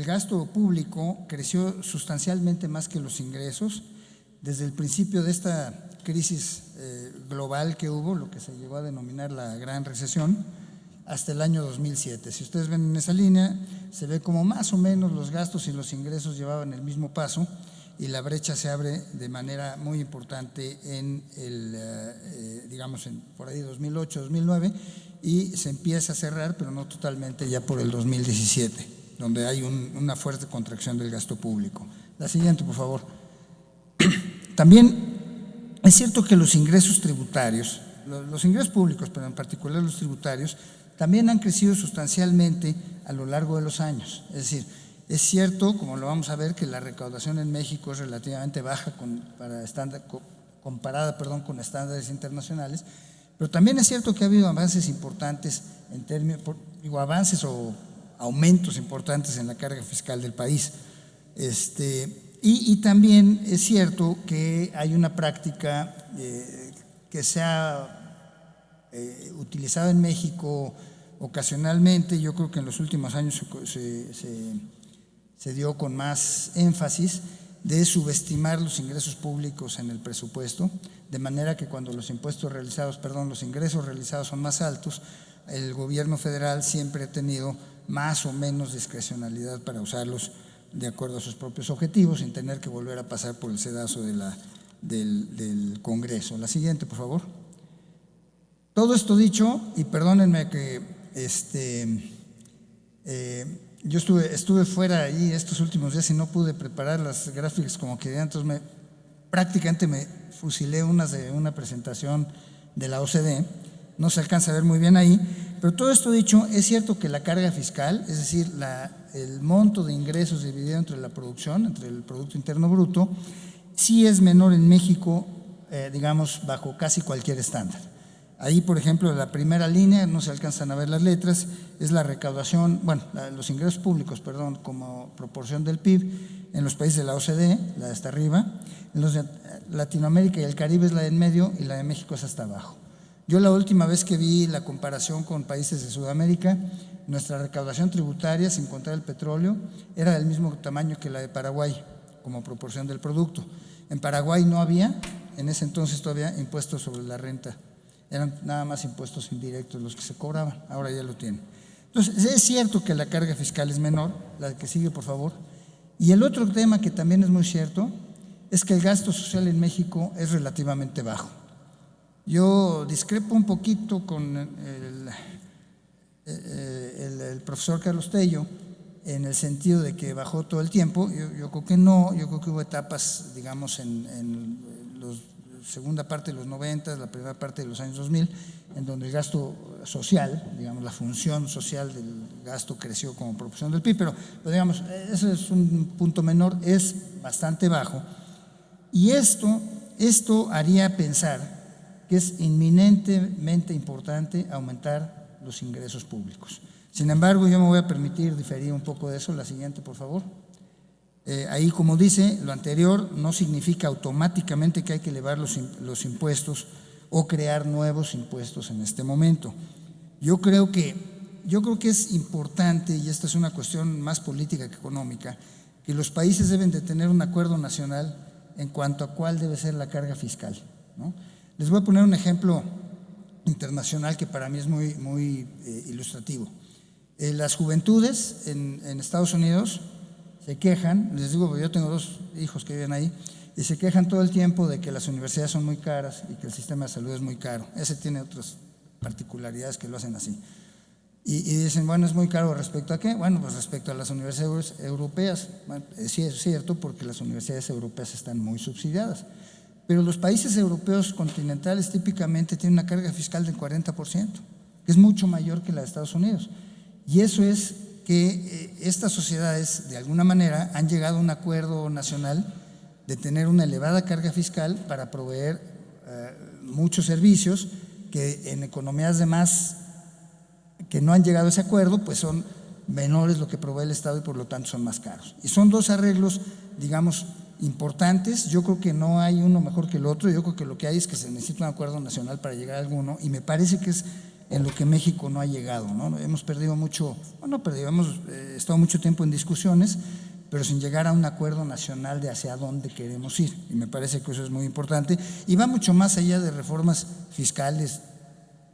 gasto público creció sustancialmente más que los ingresos desde el principio de esta crisis global que hubo, lo que se llegó a denominar la Gran Recesión, hasta el año 2007. Si ustedes ven en esa línea, se ve como más o menos los gastos y los ingresos llevaban el mismo paso y la brecha se abre de manera muy importante en por ahí 2008, 2009 y se empieza a cerrar, pero no totalmente, ya por el 2017, donde hay una fuerte contracción del gasto público. La siguiente, por favor. También es cierto que los ingresos tributarios, los ingresos públicos, pero en particular los tributarios, también han crecido sustancialmente a lo largo de los años. Es decir, es cierto, como lo vamos a ver, que la recaudación en México es relativamente baja comparada con estándares internacionales, pero también es cierto que ha habido avances importantes en términos, avances o aumentos importantes en la carga fiscal del país. Y también es cierto que hay una práctica que se ha utilizado en México Ocasionalmente, yo creo que en los últimos años se dio con más énfasis de subestimar los ingresos públicos en el presupuesto, de manera que cuando los ingresos realizados son más altos, el gobierno federal siempre ha tenido más o menos discrecionalidad para usarlos de acuerdo a sus propios objetivos, sin tener que volver a pasar por el sedazo del Congreso. La siguiente, por favor. Todo esto dicho, y perdónenme que yo estuve fuera ahí estos últimos días y no pude preparar las gráficas como quería, entonces prácticamente me fusilé de una presentación de la OCDE, no se alcanza a ver muy bien ahí, pero todo esto dicho, es cierto que la carga fiscal, es decir, el monto de ingresos dividido entre la producción, entre el Producto Interno Bruto, sí es menor en México, digamos, bajo casi cualquier estándar. Ahí, por ejemplo, la primera línea, no se alcanzan a ver las letras, es la recaudación, los ingresos públicos, como proporción del PIB en los países de la OCDE, la de hasta arriba. En los de Latinoamérica y el Caribe es la de en medio y la de México es hasta abajo. Yo la última vez que vi la comparación con países de Sudamérica, nuestra recaudación tributaria, sin contar el petróleo, era del mismo tamaño que la de Paraguay, como proporción del producto. En Paraguay no había, en ese entonces todavía, impuestos sobre la renta. Eran nada más impuestos indirectos los que se cobraban, ahora ya lo tienen. Entonces, es cierto que la carga fiscal es menor, la que sigue, por favor. Y el otro tema que también es muy cierto es que el gasto social en México es relativamente bajo. Yo discrepo un poquito con el profesor Carlos Tello en el sentido de que bajó todo el tiempo. Yo creo que no, yo creo que hubo etapas, digamos, en la segunda parte de los 90, la primera parte de los años 2000, en donde el gasto social, digamos, la función social del gasto creció como proporción del PIB, pero digamos, ese es un punto menor, es bastante bajo. Y esto haría pensar que es inminentemente importante aumentar los ingresos públicos. Sin embargo, yo me voy a permitir diferir un poco de eso. La siguiente, por favor. Ahí, como dice, lo anterior no significa automáticamente que hay que elevar los impuestos o crear nuevos impuestos en este momento. Yo creo que es importante, y esta es una cuestión más política que económica, que los países deben de tener un acuerdo nacional en cuanto a cuál debe ser la carga fiscal, ¿no? Les voy a poner un ejemplo internacional que para mí es muy ilustrativo. Las juventudes en Estados Unidos se quejan, les digo, yo tengo 2 hijos que viven ahí, y se quejan todo el tiempo de que las universidades son muy caras y que el sistema de salud es muy caro. Ese tiene otras particularidades que lo hacen así. Y dicen, bueno, ¿es muy caro respecto a qué? Bueno, pues respecto a las universidades europeas. Bueno, sí es cierto, porque las universidades europeas están muy subsidiadas. Pero los países europeos continentales típicamente tienen una carga fiscal del 40%, que es mucho mayor que la de Estados Unidos. Y eso es que estas sociedades, de alguna manera, han llegado a un acuerdo nacional de tener una elevada carga fiscal para proveer muchos servicios que en economías demás que no han llegado a ese acuerdo, pues son menores lo que provee el Estado y por lo tanto son más caros. Y son 2 arreglos, digamos, importantes. Yo creo que no hay uno mejor que el otro. Yo creo que lo que hay es que se necesita un acuerdo nacional para llegar a alguno, y me parece que es en lo que México no ha llegado, ¿no? Hemos perdido mucho, hemos estado mucho tiempo en discusiones, pero sin llegar a un acuerdo nacional de hacia dónde queremos ir, y me parece que eso es muy importante y va mucho más allá de reformas fiscales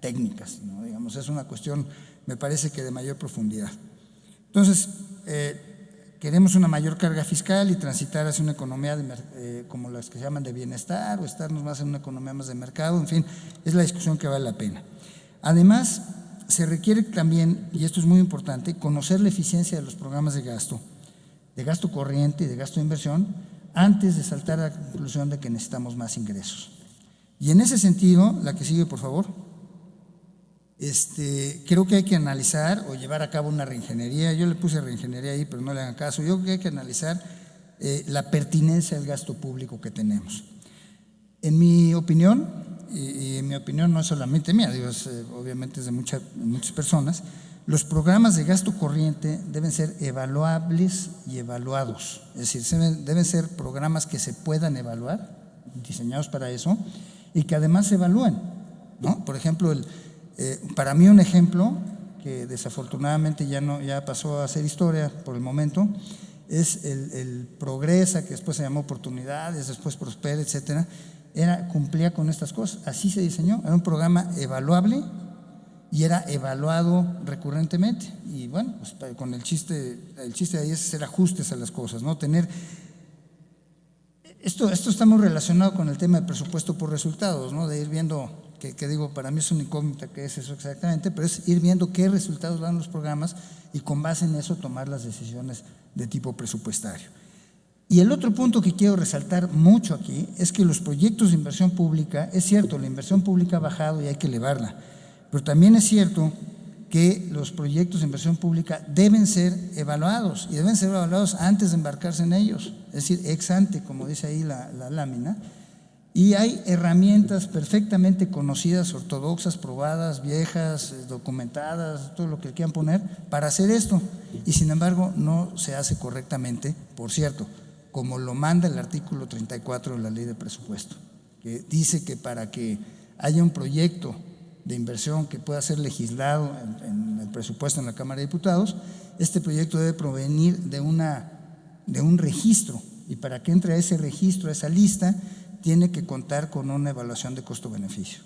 técnicas, ¿no? Digamos, es una cuestión, me parece que de mayor profundidad. Entonces, queremos una mayor carga fiscal y transitar hacia una economía como las que se llaman de bienestar, o estarnos más en una economía más de mercado. En fin, es la discusión que vale la pena. Además, se requiere también, y esto es muy importante, conocer la eficiencia de los programas de gasto corriente y de gasto de inversión, antes de saltar a la conclusión de que necesitamos más ingresos. Y en ese sentido, la que sigue, por favor, creo que hay que analizar o llevar a cabo una reingeniería. Yo le puse reingeniería ahí, pero no le hagan caso. Yo creo que hay que analizar la pertinencia del gasto público que tenemos. En mi opinión, y en mi opinión no es solamente mía, digo, obviamente es de muchas personas, los programas de gasto corriente deben ser evaluables y evaluados. Es decir, deben ser programas que se puedan evaluar, diseñados para eso, y que además se evalúen, ¿no? Por ejemplo, para mí un ejemplo que desafortunadamente ya pasó a ser historia por el momento, es el Progresa, que después se llamó Oportunidades, después Prospera, etcétera. Cumplía con estas cosas. Así se diseñó. Era un programa evaluable y era evaluado recurrentemente. Y bueno, pues con el chiste de ahí es hacer ajustes a las cosas, ¿no? Esto está muy relacionado con el tema de presupuesto por resultados, ¿no? De ir viendo, que digo, para mí es una incógnita qué es eso exactamente, pero es ir viendo qué resultados dan los programas y con base en eso tomar las decisiones de tipo presupuestario. Y el otro punto que quiero resaltar mucho aquí es que los proyectos de inversión pública, es cierto, la inversión pública ha bajado y hay que elevarla, pero también es cierto que los proyectos de inversión pública deben ser evaluados y deben ser evaluados antes de embarcarse en ellos, es decir, ex ante, como dice ahí la lámina, y hay herramientas perfectamente conocidas, ortodoxas, probadas, viejas, documentadas, todo lo que quieran poner para hacer esto, y sin embargo no se hace correctamente, por cierto, como lo manda el artículo 34 de la Ley de Presupuesto, que dice que para que haya un proyecto de inversión que pueda ser legislado en el presupuesto en la Cámara de Diputados, este proyecto debe provenir de un registro, y para que entre a ese registro, a esa lista, tiene que contar con una evaluación de costo-beneficio.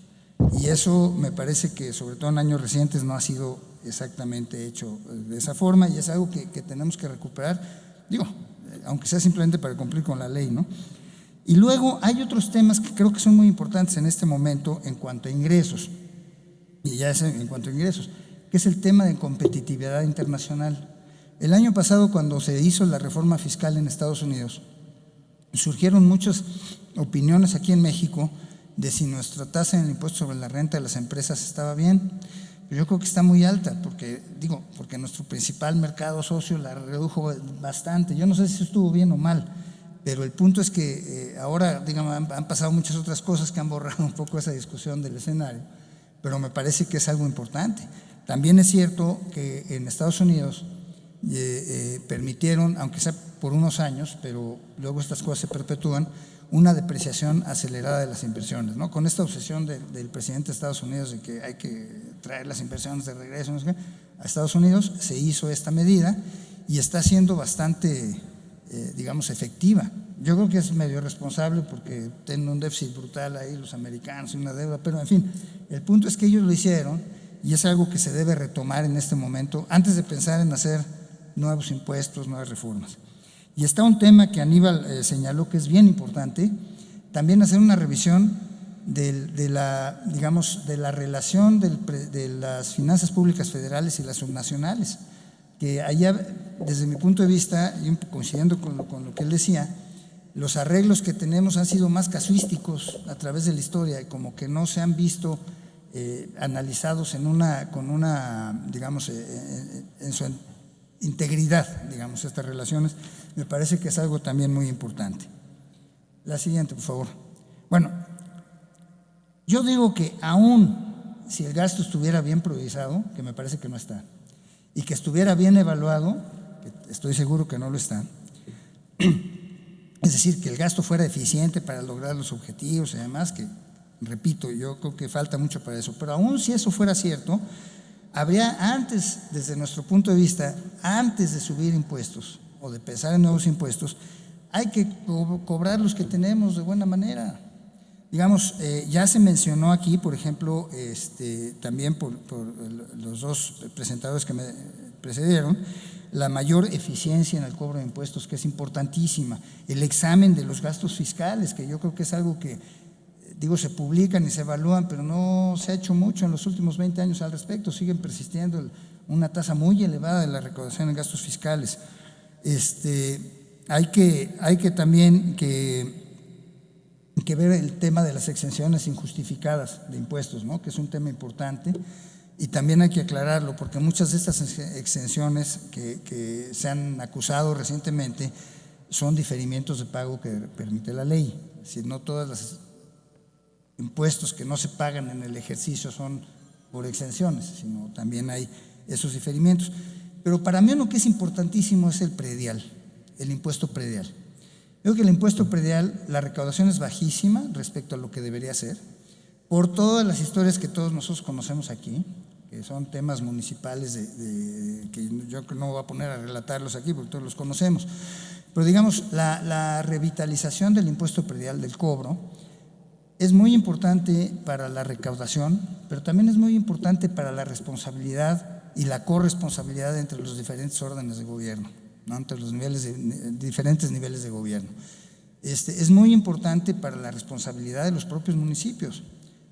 Y eso me parece que, sobre todo en años recientes, no ha sido exactamente hecho de esa forma, y es algo que tenemos que recuperar, digo, aunque sea simplemente para cumplir con la ley, ¿no? Y luego hay otros temas que creo que son muy importantes en este momento en cuanto a ingresos, y ya es en cuanto a ingresos, que es el tema de competitividad internacional. El año pasado, cuando se hizo la reforma fiscal en Estados Unidos, surgieron muchas opiniones aquí en México de si nuestra tasa en el impuesto sobre la renta de las empresas estaba bien. Pero yo creo que está muy alta, porque nuestro principal mercado socio la redujo bastante. Yo no sé si estuvo bien o mal, pero el punto es que ahora, digamos, han pasado muchas otras cosas que han borrado un poco esa discusión del escenario, pero me parece que es algo importante. También es cierto que en Estados Unidos permitieron, aunque sea por unos años, pero luego estas cosas se perpetúan, una depreciación acelerada de las inversiones, ¿no? Con esta obsesión del presidente de Estados Unidos de que hay que traer las inversiones de regreso, no sé qué, a Estados Unidos se hizo esta medida y está siendo bastante, digamos, efectiva. Yo creo que es medio responsable porque tienen un déficit brutal ahí los americanos y una deuda, pero en fin, el punto es que ellos lo hicieron y es algo que se debe retomar en este momento antes de pensar en hacer nuevos impuestos, nuevas reformas. Y está un tema que Aníbal señaló que es bien importante, también hacer una revisión de la relación de las finanzas públicas federales y las subnacionales, que allá, desde mi punto de vista, y coincidiendo con lo que él decía, los arreglos que tenemos han sido más casuísticos a través de la historia y como que no se han visto analizados digamos, en su integridad, digamos, estas relaciones. Me parece que es algo también muy importante. La siguiente, por favor. Bueno, yo digo que aún si el gasto estuviera bien priorizado, que me parece que no está, y que estuviera bien evaluado, que estoy seguro que no lo está, es decir, que el gasto fuera eficiente para lograr los objetivos y demás, que, repito, yo creo que falta mucho para eso, pero aún si eso fuera cierto, habría antes, desde nuestro punto de vista, antes de subir impuestos o de pensar en nuevos impuestos, hay que cobrar los que tenemos de buena manera. Digamos, ya se mencionó aquí, por ejemplo, también por los dos presentadores que me precedieron, la mayor eficiencia en el cobro de impuestos, que es importantísima, el examen de los gastos fiscales, que yo creo que es algo que, digo, se publican y se evalúan, pero no se ha hecho mucho en los últimos 20 años al respecto, siguen persistiendo una tasa muy elevada de la recaudación en gastos fiscales. Hay que también ver el tema de las exenciones injustificadas de impuestos, ¿no? Que es un tema importante y también hay que aclararlo porque muchas de estas exenciones que se han acusado recientemente son diferimientos de pago que permite la ley. Es decir, no todos los impuestos que no se pagan en el ejercicio son por exenciones, sino también hay esos diferimientos. Pero para mí lo que es importantísimo es el predial, el impuesto predial. Creo que el impuesto predial, la recaudación es bajísima respecto a lo que debería ser, por todas las historias que todos nosotros conocemos aquí, que son temas municipales que yo no voy a poner a relatarlos aquí porque todos los conocemos. Pero digamos, la revitalización del impuesto predial del cobro es muy importante para la recaudación, pero también es muy importante para la responsabilidad y la corresponsabilidad entre los diferentes órdenes de gobierno, ¿no? Entre los diferentes niveles de gobierno. Es muy importante para la responsabilidad de los propios municipios,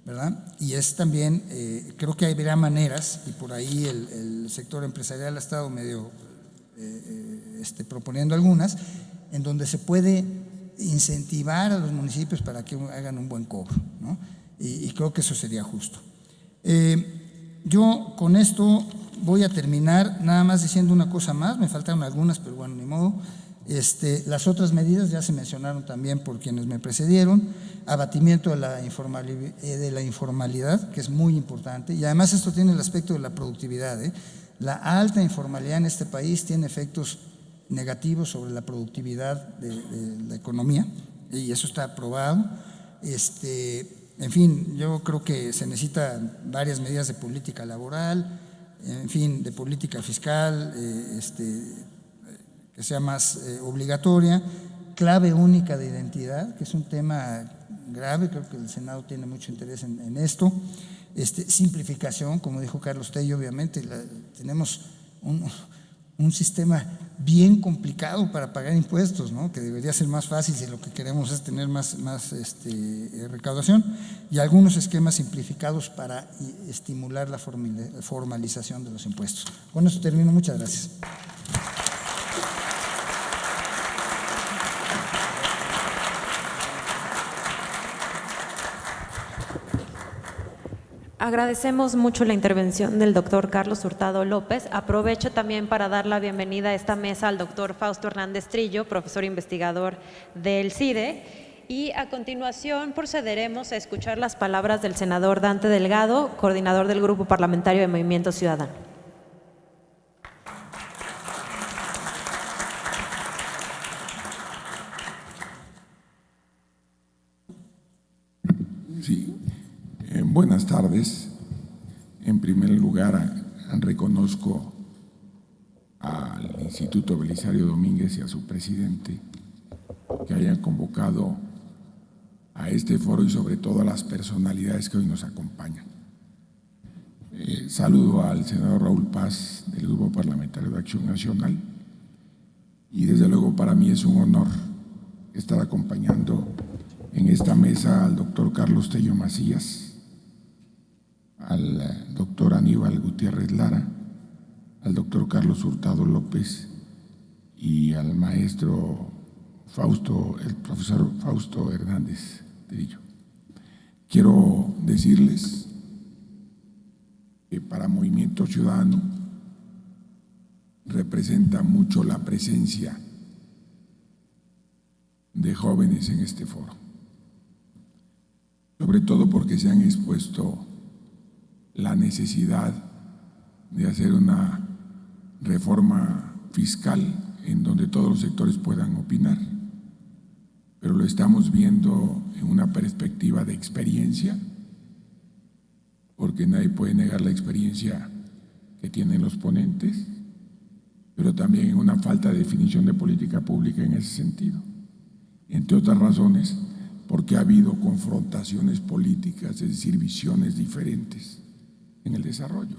¿verdad? Y es también, creo que habrá maneras, y por ahí el sector empresarial ha estado medio proponiendo algunas, en donde se puede incentivar a los municipios para que hagan un buen cobro, ¿no? Y creo que eso sería justo. Yo con esto voy a terminar nada más diciendo una cosa más, me faltaron algunas, pero bueno, ni modo. Las otras medidas ya se mencionaron también por quienes me precedieron, abatimiento de la informalidad, que es muy importante, y además esto tiene el aspecto de la productividad, La alta informalidad en este país tiene efectos negativos sobre la productividad de la economía, y eso está probado. En fin, yo creo que se necesitan varias medidas de política laboral, en fin, de política fiscal, que sea más obligatoria, clave única de identidad, que es un tema grave, creo que el Senado tiene mucho interés en esto. Simplificación, como dijo Carlos Tello, obviamente tenemos un sistema bien complicado para pagar impuestos, ¿no? Que debería ser más fácil si lo que queremos es tener más recaudación, y algunos esquemas simplificados para estimular la formalización de los impuestos. Con esto termino, muchas gracias. Agradecemos mucho la intervención del doctor Carlos Hurtado López. Aprovecho también para dar la bienvenida a esta mesa al doctor Fausto Hernández Trillo, profesor investigador del CIDE. Y a continuación procederemos a escuchar las palabras del senador Dante Delgado, coordinador del Grupo Parlamentario de Movimiento Ciudadano. Sí. Buenas tardes. En primer lugar, reconozco al Instituto Belisario Domínguez y a su presidente que hayan convocado a este foro y sobre todo a las personalidades que hoy nos acompañan. Saludo al senador Raúl Paz del Grupo Parlamentario de Acción Nacional, y desde luego para mí es un honor estar acompañando en esta mesa al doctor Carlos Tello Macías, al doctor Aníbal Gutiérrez Lara, al doctor Carlos Hurtado López y al maestro Fausto, el profesor Fausto Hernández Trillo. Quiero decirles que para Movimiento Ciudadano representa mucho la presencia de jóvenes en este foro, sobre todo porque se han expuesto la necesidad de hacer una reforma fiscal en donde todos los sectores puedan opinar, pero lo estamos viendo en una perspectiva de experiencia, porque nadie puede negar la experiencia que tienen los ponentes, pero también en una falta de definición de política pública en ese sentido, entre otras razones porque ha habido confrontaciones políticas, es decir, visiones diferentes en el desarrollo.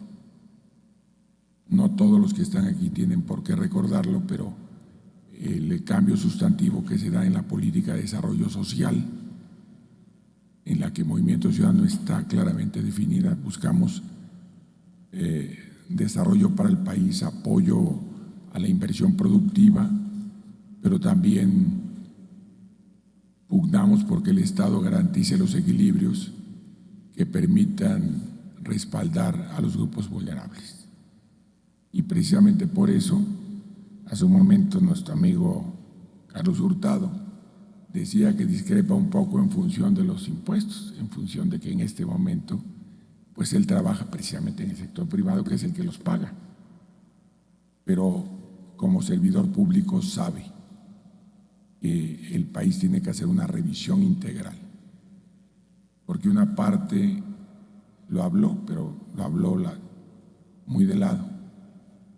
No todos los que están aquí tienen por qué recordarlo, pero el cambio sustantivo que se da en la política de desarrollo social, en la que Movimiento Ciudadano está claramente definida, buscamos desarrollo para el país, apoyo a la inversión productiva, pero también pugnamos porque el Estado garantice los equilibrios que permitan respaldar a los grupos vulnerables. Y precisamente por eso, hace un momento nuestro amigo Carlos Hurtado decía que discrepa un poco en función de los impuestos, en función de que en este momento pues él trabaja precisamente en el sector privado, que es el que los paga, pero como servidor público sabe que el país tiene que hacer una revisión integral, porque una parte lo habló, pero lo habló muy de lado.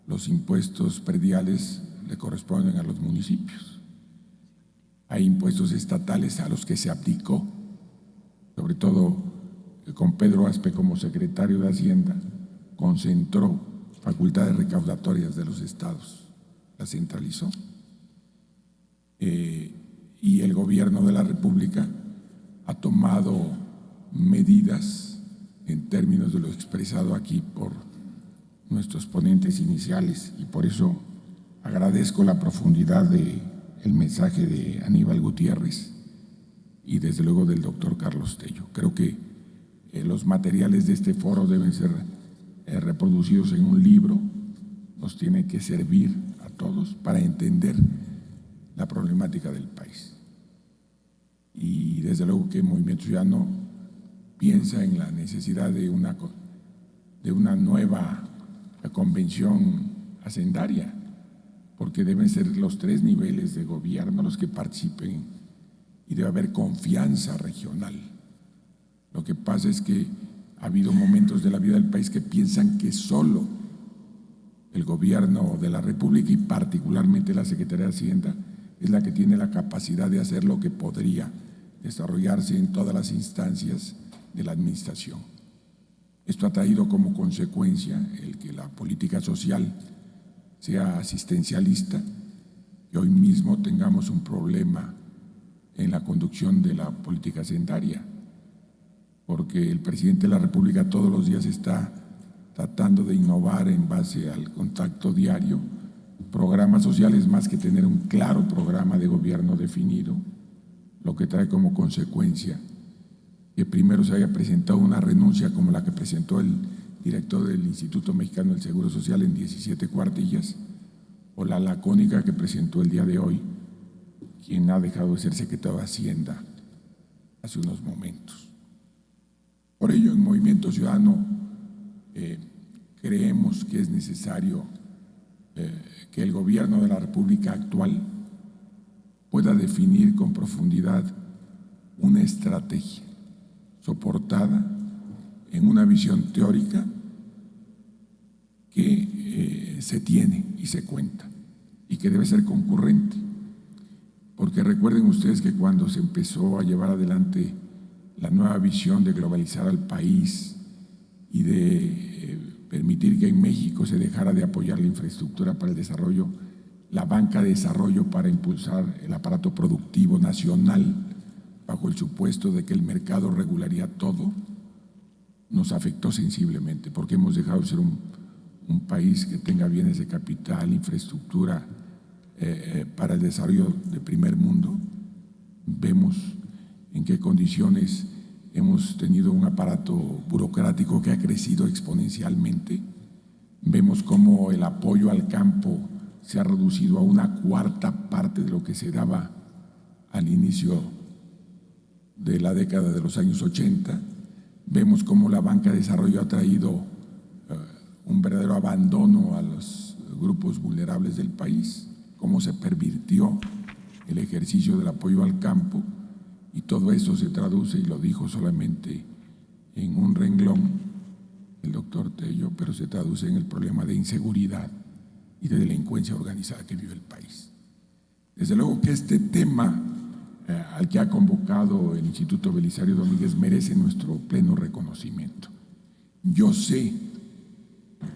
Los impuestos prediales le corresponden a los municipios. Hay impuestos estatales a los que se abdicó, sobre todo con Pedro Aspe como secretario de Hacienda, concentró facultades recaudatorias de los estados, las centralizó. Y el gobierno de la República ha tomado medidas en términos de lo expresado aquí por nuestros ponentes iniciales, y por eso agradezco la profundidad del mensaje de Aníbal Gutiérrez y desde luego del doctor Carlos Tello. Creo que los materiales de este foro deben ser reproducidos en un libro, nos tiene que servir a todos para entender la problemática del país. Y desde luego que el Movimiento Ciudadano piensa en la necesidad de una nueva convención hacendaria, porque deben ser los 3 niveles de gobierno los que participen y debe haber confianza regional. Lo que pasa es que ha habido momentos de la vida del país que piensan que solo el gobierno de la República y particularmente la Secretaría de Hacienda es la que tiene la capacidad de hacer lo que podría desarrollarse en todas las instancias de la administración. Esto ha traído como consecuencia el que la política social sea asistencialista, que hoy mismo tengamos un problema en la conducción de la política hacendaria, porque el presidente de la República todos los días está tratando de innovar en base al contacto diario, programas sociales más que tener un claro programa de gobierno definido, lo que trae como consecuencia que primero se haya presentado una renuncia como la que presentó el director del Instituto Mexicano del Seguro Social en 17 cuartillas, o la lacónica que presentó el día de hoy quien ha dejado de ser secretario de Hacienda hace unos momentos. Por ello, en Movimiento Ciudadano creemos que es necesario que el gobierno de la República actual pueda definir con profundidad una estrategia soportada en una visión teórica que se tiene y se cuenta y que debe ser concurrente. Porque recuerden ustedes que cuando se empezó a llevar adelante la nueva visión de globalizar al país y de permitir que en México se dejara de apoyar la infraestructura para el desarrollo, la banca de desarrollo para impulsar el aparato productivo nacional, bajo el supuesto de que el mercado regularía todo, nos afectó sensiblemente, porque hemos dejado de ser un país que tenga bienes de capital, infraestructura para el desarrollo de primer mundo. Vemos en qué condiciones hemos tenido un aparato burocrático que ha crecido exponencialmente. Vemos cómo el apoyo al campo se ha reducido a una cuarta parte de lo que se daba al inicio de la década de los años 80. Vemos cómo la banca de desarrollo ha traído un verdadero abandono a los grupos vulnerables del país, cómo se pervirtió el ejercicio del apoyo al campo, y todo eso se traduce, y lo dijo solamente en un renglón el doctor Tello, pero se traduce en el problema de inseguridad y de delincuencia organizada que vive el país. Desde luego que este tema al que ha convocado el Instituto Belisario Domínguez merece nuestro pleno reconocimiento. Yo sé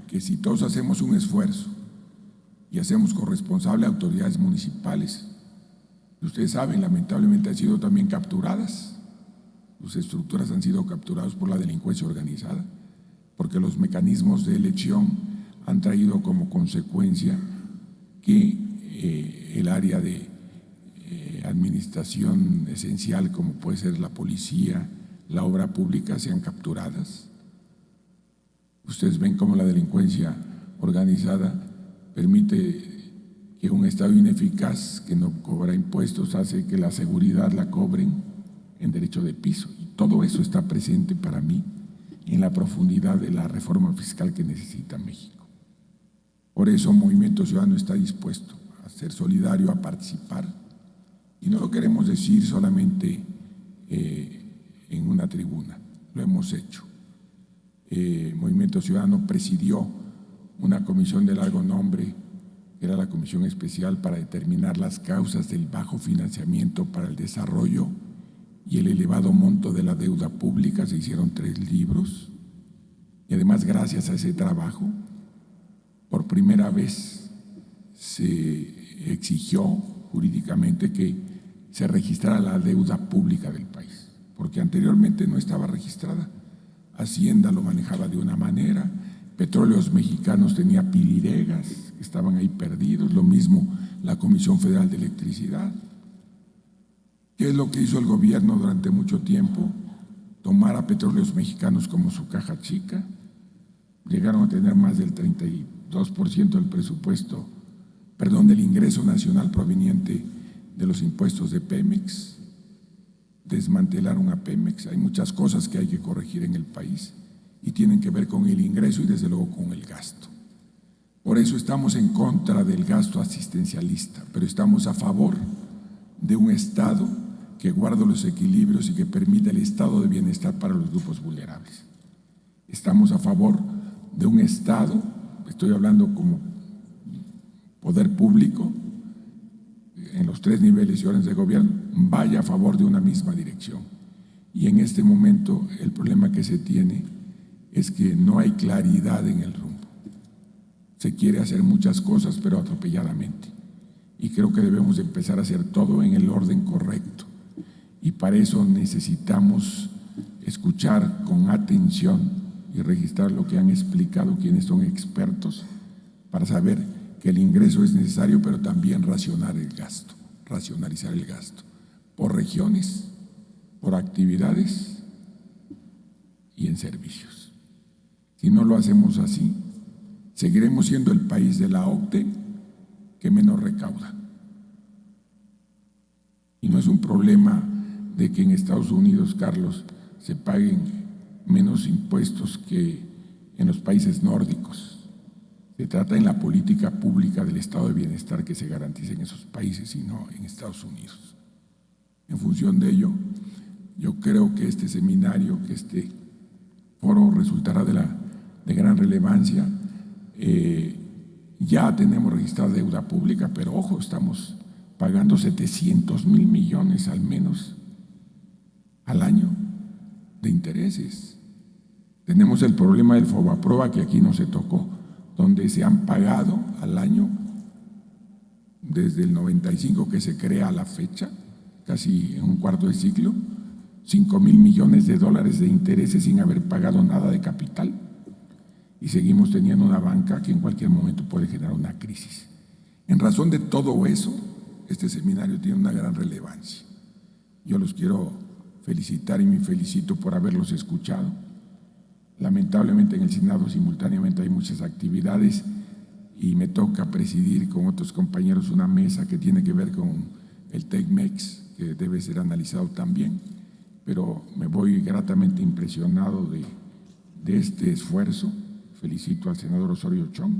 que si todos hacemos un esfuerzo y hacemos corresponsable a autoridades municipales, ustedes saben, lamentablemente han sido también capturadas, sus estructuras han sido capturadas por la delincuencia organizada, porque los mecanismos de elección han traído como consecuencia que el área de administración esencial, como puede ser la policía, la obra pública, sean capturadas. Ustedes ven cómo la delincuencia organizada permite que un Estado ineficaz que no cobra impuestos hace que la seguridad la cobren en derecho de piso. Y todo eso está presente para mí en la profundidad de la reforma fiscal que necesita México. Por eso Movimiento Ciudadano está dispuesto a ser solidario, a participar. Y no lo queremos decir solamente en una tribuna, lo hemos hecho. Movimiento Ciudadano presidió una comisión de largo nombre, que era la Comisión Especial para determinar las causas del bajo financiamiento para el desarrollo y el elevado monto de la deuda pública. Se hicieron 3 libros y además, gracias a ese trabajo, por primera vez se exigió jurídicamente que se registrara la deuda pública del país, porque anteriormente no estaba registrada. Hacienda lo manejaba de una manera, Petróleos Mexicanos tenía piriregas que estaban ahí perdidos, lo mismo la Comisión Federal de Electricidad. ¿Qué es lo que hizo el gobierno durante mucho tiempo? Tomar a Petróleos Mexicanos como su caja chica. Llegaron a tener más del 32% del presupuesto, del ingreso nacional proveniente de los impuestos de Pemex. Desmantelaron a Pemex. Hay muchas cosas que hay que corregir en el país y tienen que ver con el ingreso y desde luego con el gasto. Por eso estamos en contra del gasto asistencialista, pero estamos a favor de un Estado que guarde los equilibrios y que permita el estado de bienestar para los grupos vulnerables. Estamos a favor de un Estado, estoy hablando como poder público, en los 3 niveles y órdenes de gobierno, vaya a favor de una misma dirección. Y en este momento el problema que se tiene es que no hay claridad en el rumbo. Se quiere hacer muchas cosas, pero atropelladamente. Y creo que debemos empezar a hacer todo en el orden correcto. Y para eso necesitamos escuchar con atención y registrar lo que han explicado quienes son expertos para saber que el ingreso es necesario, pero también racionalizar el gasto por regiones, por actividades y en servicios. Si no lo hacemos así, seguiremos siendo el país de la OCDE que menos recauda. Y no es un problema de que en Estados Unidos, Carlos, se paguen menos impuestos que en los países nórdicos. Se trata en la política pública del estado de bienestar que se garantice en esos países y no en Estados Unidos. En función de ello, yo creo que este seminario, que este foro resultará de gran relevancia. Ya tenemos registrada deuda pública, pero ojo, estamos pagando 700,000 millones al menos al año de intereses. Tenemos el problema del Fobaproa, que aquí no se tocó, donde se han pagado al año, desde el 95 que se crea a la fecha, casi en un cuarto de siglo, 5,000 millones de dólares de intereses sin haber pagado nada de capital. Y seguimos teniendo una banca que en cualquier momento puede generar una crisis. En razón de todo eso, este seminario tiene una gran relevancia. Yo los quiero felicitar y me felicito por haberlos escuchado. Lamentablemente en el Senado simultáneamente hay muchas actividades y me toca presidir con otros compañeros una mesa que tiene que ver con el TECMEX, que debe ser analizado también, pero me voy gratamente impresionado de este esfuerzo. Felicito al senador Osorio Chong,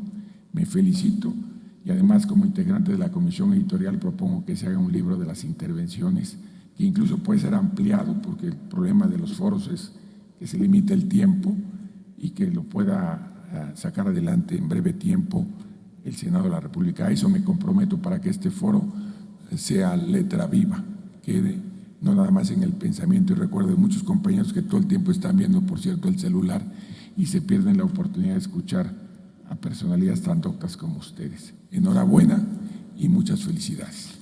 me felicito, y además como integrante de la comisión editorial propongo que se haga un libro de las intervenciones, que incluso puede ser ampliado, porque el problema de los foros es que se limite el tiempo y que lo pueda sacar adelante en breve tiempo el Senado de la República. A eso me comprometo, para que este foro sea letra viva, quede no nada más en el pensamiento. Y recuerdo muchos compañeros que todo el tiempo están viendo, por cierto, el celular y se pierden la oportunidad de escuchar a personalidades tan doctas como ustedes. Enhorabuena y muchas felicidades.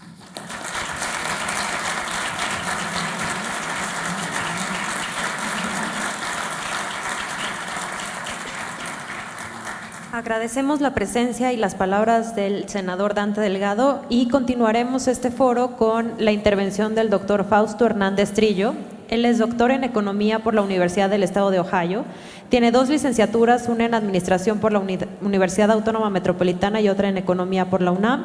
Agradecemos la presencia y las palabras del senador Dante Delgado y continuaremos este foro con la intervención del doctor Fausto Hernández Trillo. Él es doctor en Economía por la Universidad del Estado de Ohio. Tiene 2 licenciaturas, una en Administración por la Universidad Autónoma Metropolitana y otra en Economía por la UNAM.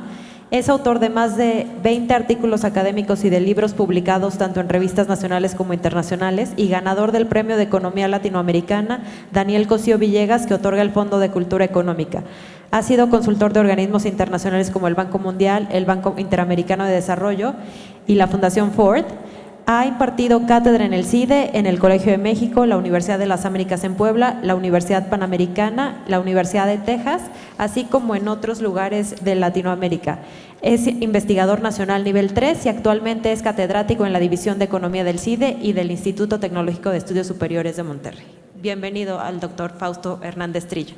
Es autor de más de 20 artículos académicos y de libros publicados tanto en revistas nacionales como internacionales, y ganador del Premio de Economía Latinoamericana Daniel Cosío Villegas, que otorga el Fondo de Cultura Económica. Ha sido consultor de organismos internacionales como el Banco Mundial, el Banco Interamericano de Desarrollo y la Fundación Ford. Ha impartido cátedra en el CIDE, en el Colegio de México, la Universidad de las Américas en Puebla, la Universidad Panamericana, la Universidad de Texas, así como en otros lugares de Latinoamérica. Es investigador nacional nivel 3 y actualmente es catedrático en la División de Economía del CIDE y del Instituto Tecnológico de Estudios Superiores de Monterrey. Bienvenido al doctor Fausto Hernández Trillo.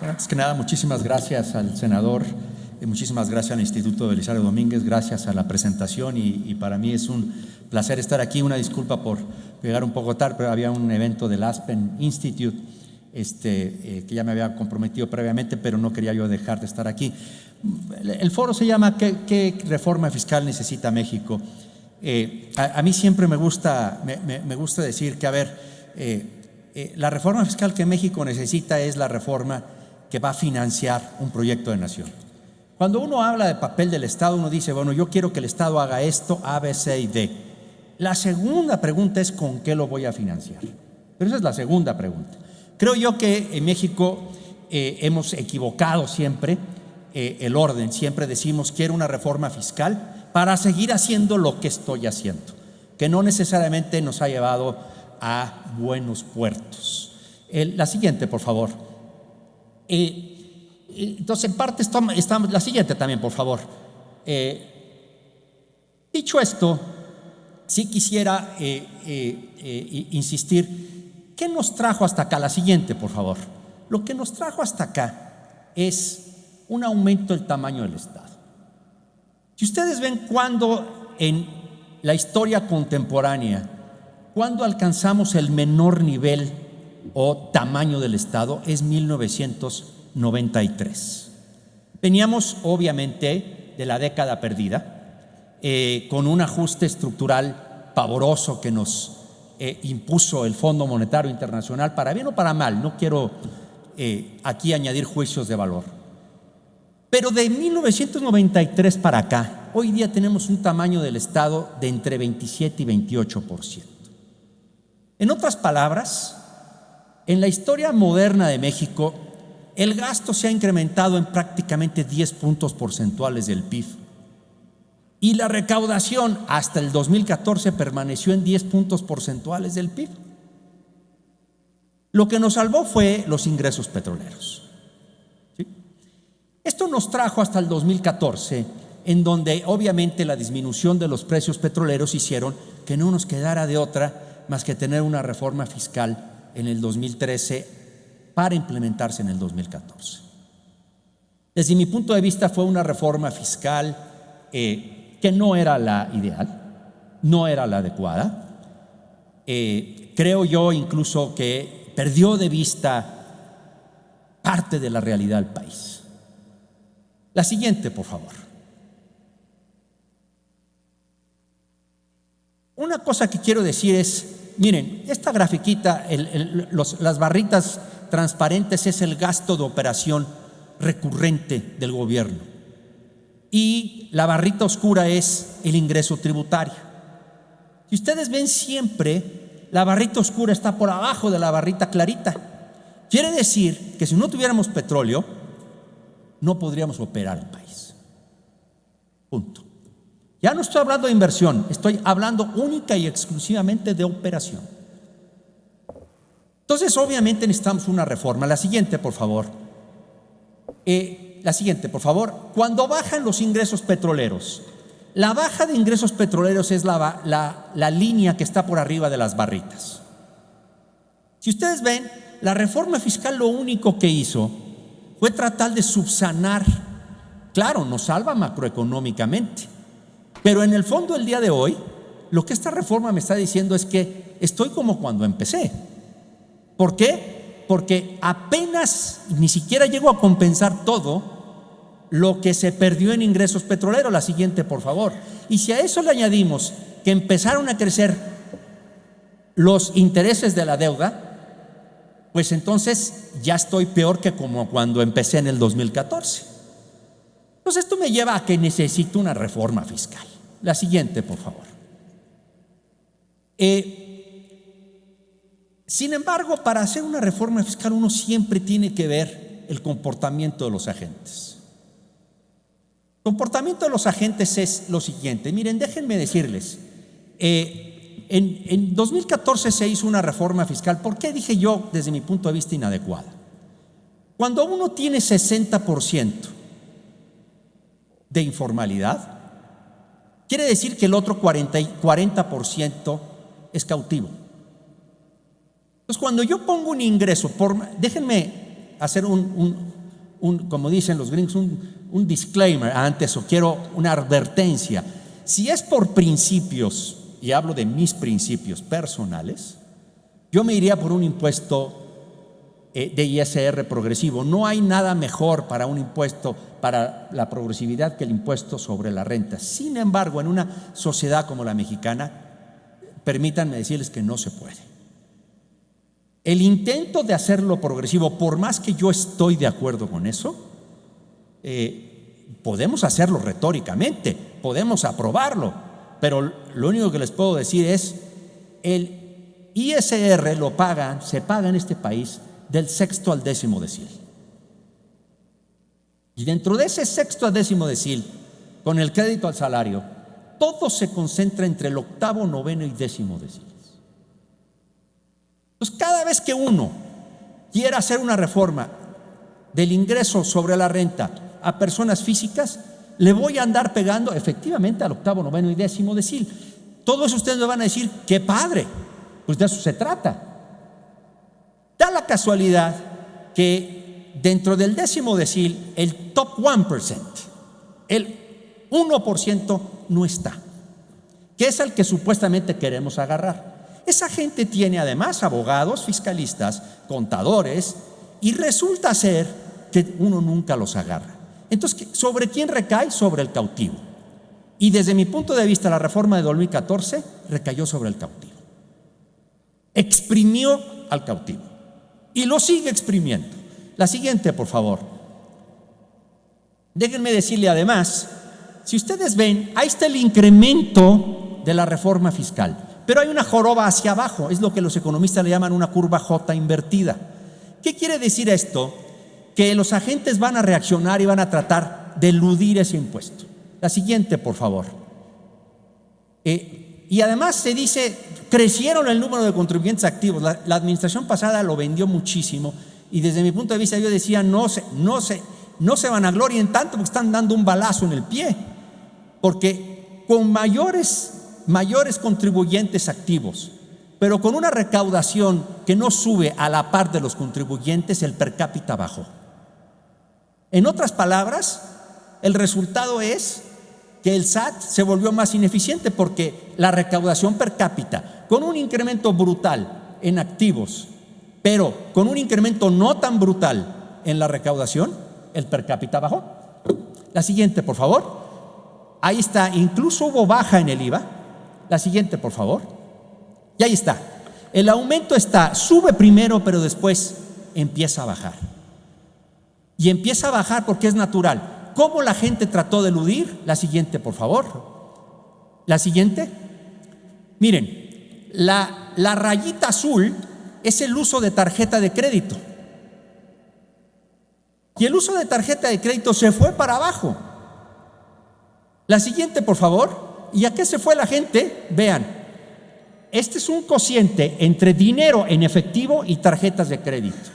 Antes que nada, muchísimas gracias al senador, muchísimas gracias al Instituto Belisario Domínguez, gracias a la presentación y para mí es un placer estar aquí. Una disculpa por llegar un poco tarde, pero había un evento del Aspen Institute que ya me había comprometido previamente, pero no quería yo dejar de estar aquí. El foro se llama ¿Qué reforma fiscal necesita México? A mí siempre me gusta decir que, la reforma fiscal que México necesita es la reforma que va a financiar un proyecto de nación. Cuando uno habla de papel del Estado, uno dice, bueno, yo quiero que el Estado haga esto, A, B, C y D. La segunda pregunta es ¿con qué lo voy a financiar? Pero esa es la segunda pregunta. Creo yo que en México hemos equivocado siempre el orden. Siempre decimos, quiero una reforma fiscal para seguir haciendo lo que estoy haciendo, que no necesariamente nos ha llevado a buenos puertos. La siguiente, por favor. Entonces, en parte estamos, la siguiente también, por favor. Dicho esto, sí quisiera insistir, ¿qué nos trajo hasta acá? La siguiente, por favor. Lo que nos trajo hasta acá es un aumento del tamaño del Estado. Si ustedes ven cuando en la historia contemporánea, cuando alcanzamos el menor nivel o tamaño del Estado, es 1993. Veníamos obviamente de la década perdida, con un ajuste estructural pavoroso que nos impuso el Fondo Monetario Internacional, para bien o para mal. No quiero aquí añadir juicios de valor, pero de 1993 para acá, hoy día tenemos un tamaño del Estado de entre 27 y 28%. En otras palabras, en la historia moderna de México, el gasto se ha incrementado en prácticamente 10 puntos porcentuales del PIB y la recaudación hasta el 2014 permaneció en 10 puntos porcentuales del PIB. Lo que nos salvó fue los ingresos petroleros. ¿Sí? Esto nos trajo hasta el 2014, en donde obviamente la disminución de los precios petroleros hicieron que no nos quedara de otra más que tener una reforma fiscal en el 2013 para implementarse en el 2014. Desde mi punto de vista fue una reforma fiscal que no era la ideal, no era la adecuada. Creo yo incluso que perdió de vista parte de la realidad del país. La siguiente, por favor. Una cosa que quiero decir es, miren, esta grafiquita, las barritas transparentes es el gasto de operación recurrente del gobierno y la barrita oscura es el ingreso tributario. Si ustedes ven, siempre la barrita oscura está por abajo de la barrita clarita. Quiere decir que si no tuviéramos petróleo, no podríamos operar el país. Punto. Ya no estoy hablando de inversión, estoy hablando única y exclusivamente de operación. Entonces, obviamente necesitamos una reforma. La siguiente, por favor. Cuando bajan los ingresos petroleros, la baja de ingresos petroleros es la línea que está por arriba de las barritas. Si ustedes ven, la reforma fiscal lo único que hizo fue tratar de subsanar. Claro, nos salva macroeconómicamente, pero en el fondo, el día de hoy, lo que esta reforma me está diciendo es que estoy como cuando empecé. ¿Por qué? Porque apenas ni siquiera llego a compensar todo lo que se perdió en ingresos petroleros. La siguiente, por favor. Y si a eso le añadimos que empezaron a crecer los intereses de la deuda, pues entonces ya estoy peor que como cuando empecé en el 2014. Entonces esto me lleva a que necesito una reforma fiscal. La siguiente, por favor. Sin embargo, para hacer una reforma fiscal uno siempre tiene que ver el comportamiento de los agentes. comportamiento de los agentes es lo siguiente. Miren, déjenme decirles, en 2014 se hizo una reforma fiscal. ¿Por qué dije yo, desde mi punto de vista, inadecuada? Cuando uno tiene 60% de informalidad, quiere decir que el otro 40% es cautivo. Entonces, cuando yo pongo un ingreso, déjenme hacer como dicen los gringos, un disclaimer antes, o quiero una advertencia. Si es por principios, y hablo de mis principios personales, yo me iría por un impuesto de ISR progresivo. No hay nada mejor para un impuesto, para la progresividad, que el impuesto sobre la renta. Sin embargo, en una sociedad como la mexicana, permítanme decirles que no se puede. El intento de hacerlo progresivo, por más que yo estoy de acuerdo con eso, podemos hacerlo retóricamente, podemos aprobarlo, pero lo único que les puedo decir es, el ISR se paga en este país del 6º al 10º decil. Y dentro de ese 6º al 10º decil, con el crédito al salario, todo se concentra entre el 8º, 9º y 10º decil. Entonces, cada vez que uno quiera hacer una reforma del ingreso sobre la renta a personas físicas, le voy a andar pegando efectivamente al 8º, 9º y 10º decil. Todo eso ustedes me van a decir, ¡qué padre! Pues de eso se trata. Da la casualidad que dentro del 10º decil, el top 1%, el 1% no está, que es el que supuestamente queremos agarrar. Esa gente tiene además abogados, fiscalistas, contadores, y resulta ser que uno nunca los agarra. Entonces, ¿sobre quién recae? Sobre el cautivo. Y desde mi punto de vista, la reforma de 2014 recayó sobre el cautivo. Exprimió al cautivo y lo sigue exprimiendo. La siguiente, por favor. Déjenme decirle además, si ustedes ven, ahí está el incremento de la reforma fiscal, pero hay una joroba hacia abajo, es lo que los economistas le llaman una curva J invertida. ¿Qué quiere decir esto? Que los agentes van a reaccionar y van a tratar de eludir ese impuesto. La siguiente, por favor. Y además se dice, crecieron el número de contribuyentes activos. La administración pasada lo vendió muchísimo, y desde mi punto de vista yo decía, no se vanaglorien tanto, porque están dando un balazo en el pie, porque con mayores contribuyentes activos, pero con una recaudación que no sube a la par de los contribuyentes, el per cápita bajó. En otras palabras, el resultado es que el SAT se volvió más ineficiente, porque la recaudación per cápita, con un incremento brutal en activos, pero con un incremento no tan brutal en la recaudación, el per cápita bajó. La siguiente, por favor. Ahí está, incluso hubo baja en el IVA. La siguiente, por favor. Y ahí está. El aumento sube primero, pero después empieza a bajar. Y empieza a bajar porque es natural. ¿Cómo la gente trató de eludir? La siguiente, por favor. La siguiente. Miren, la rayita azul es el uso de tarjeta de crédito. Y el uso de tarjeta de crédito se fue para abajo. La siguiente, por favor. ¿Y a qué se fue la gente? Vean, este es un cociente entre dinero en efectivo y tarjetas de crédito.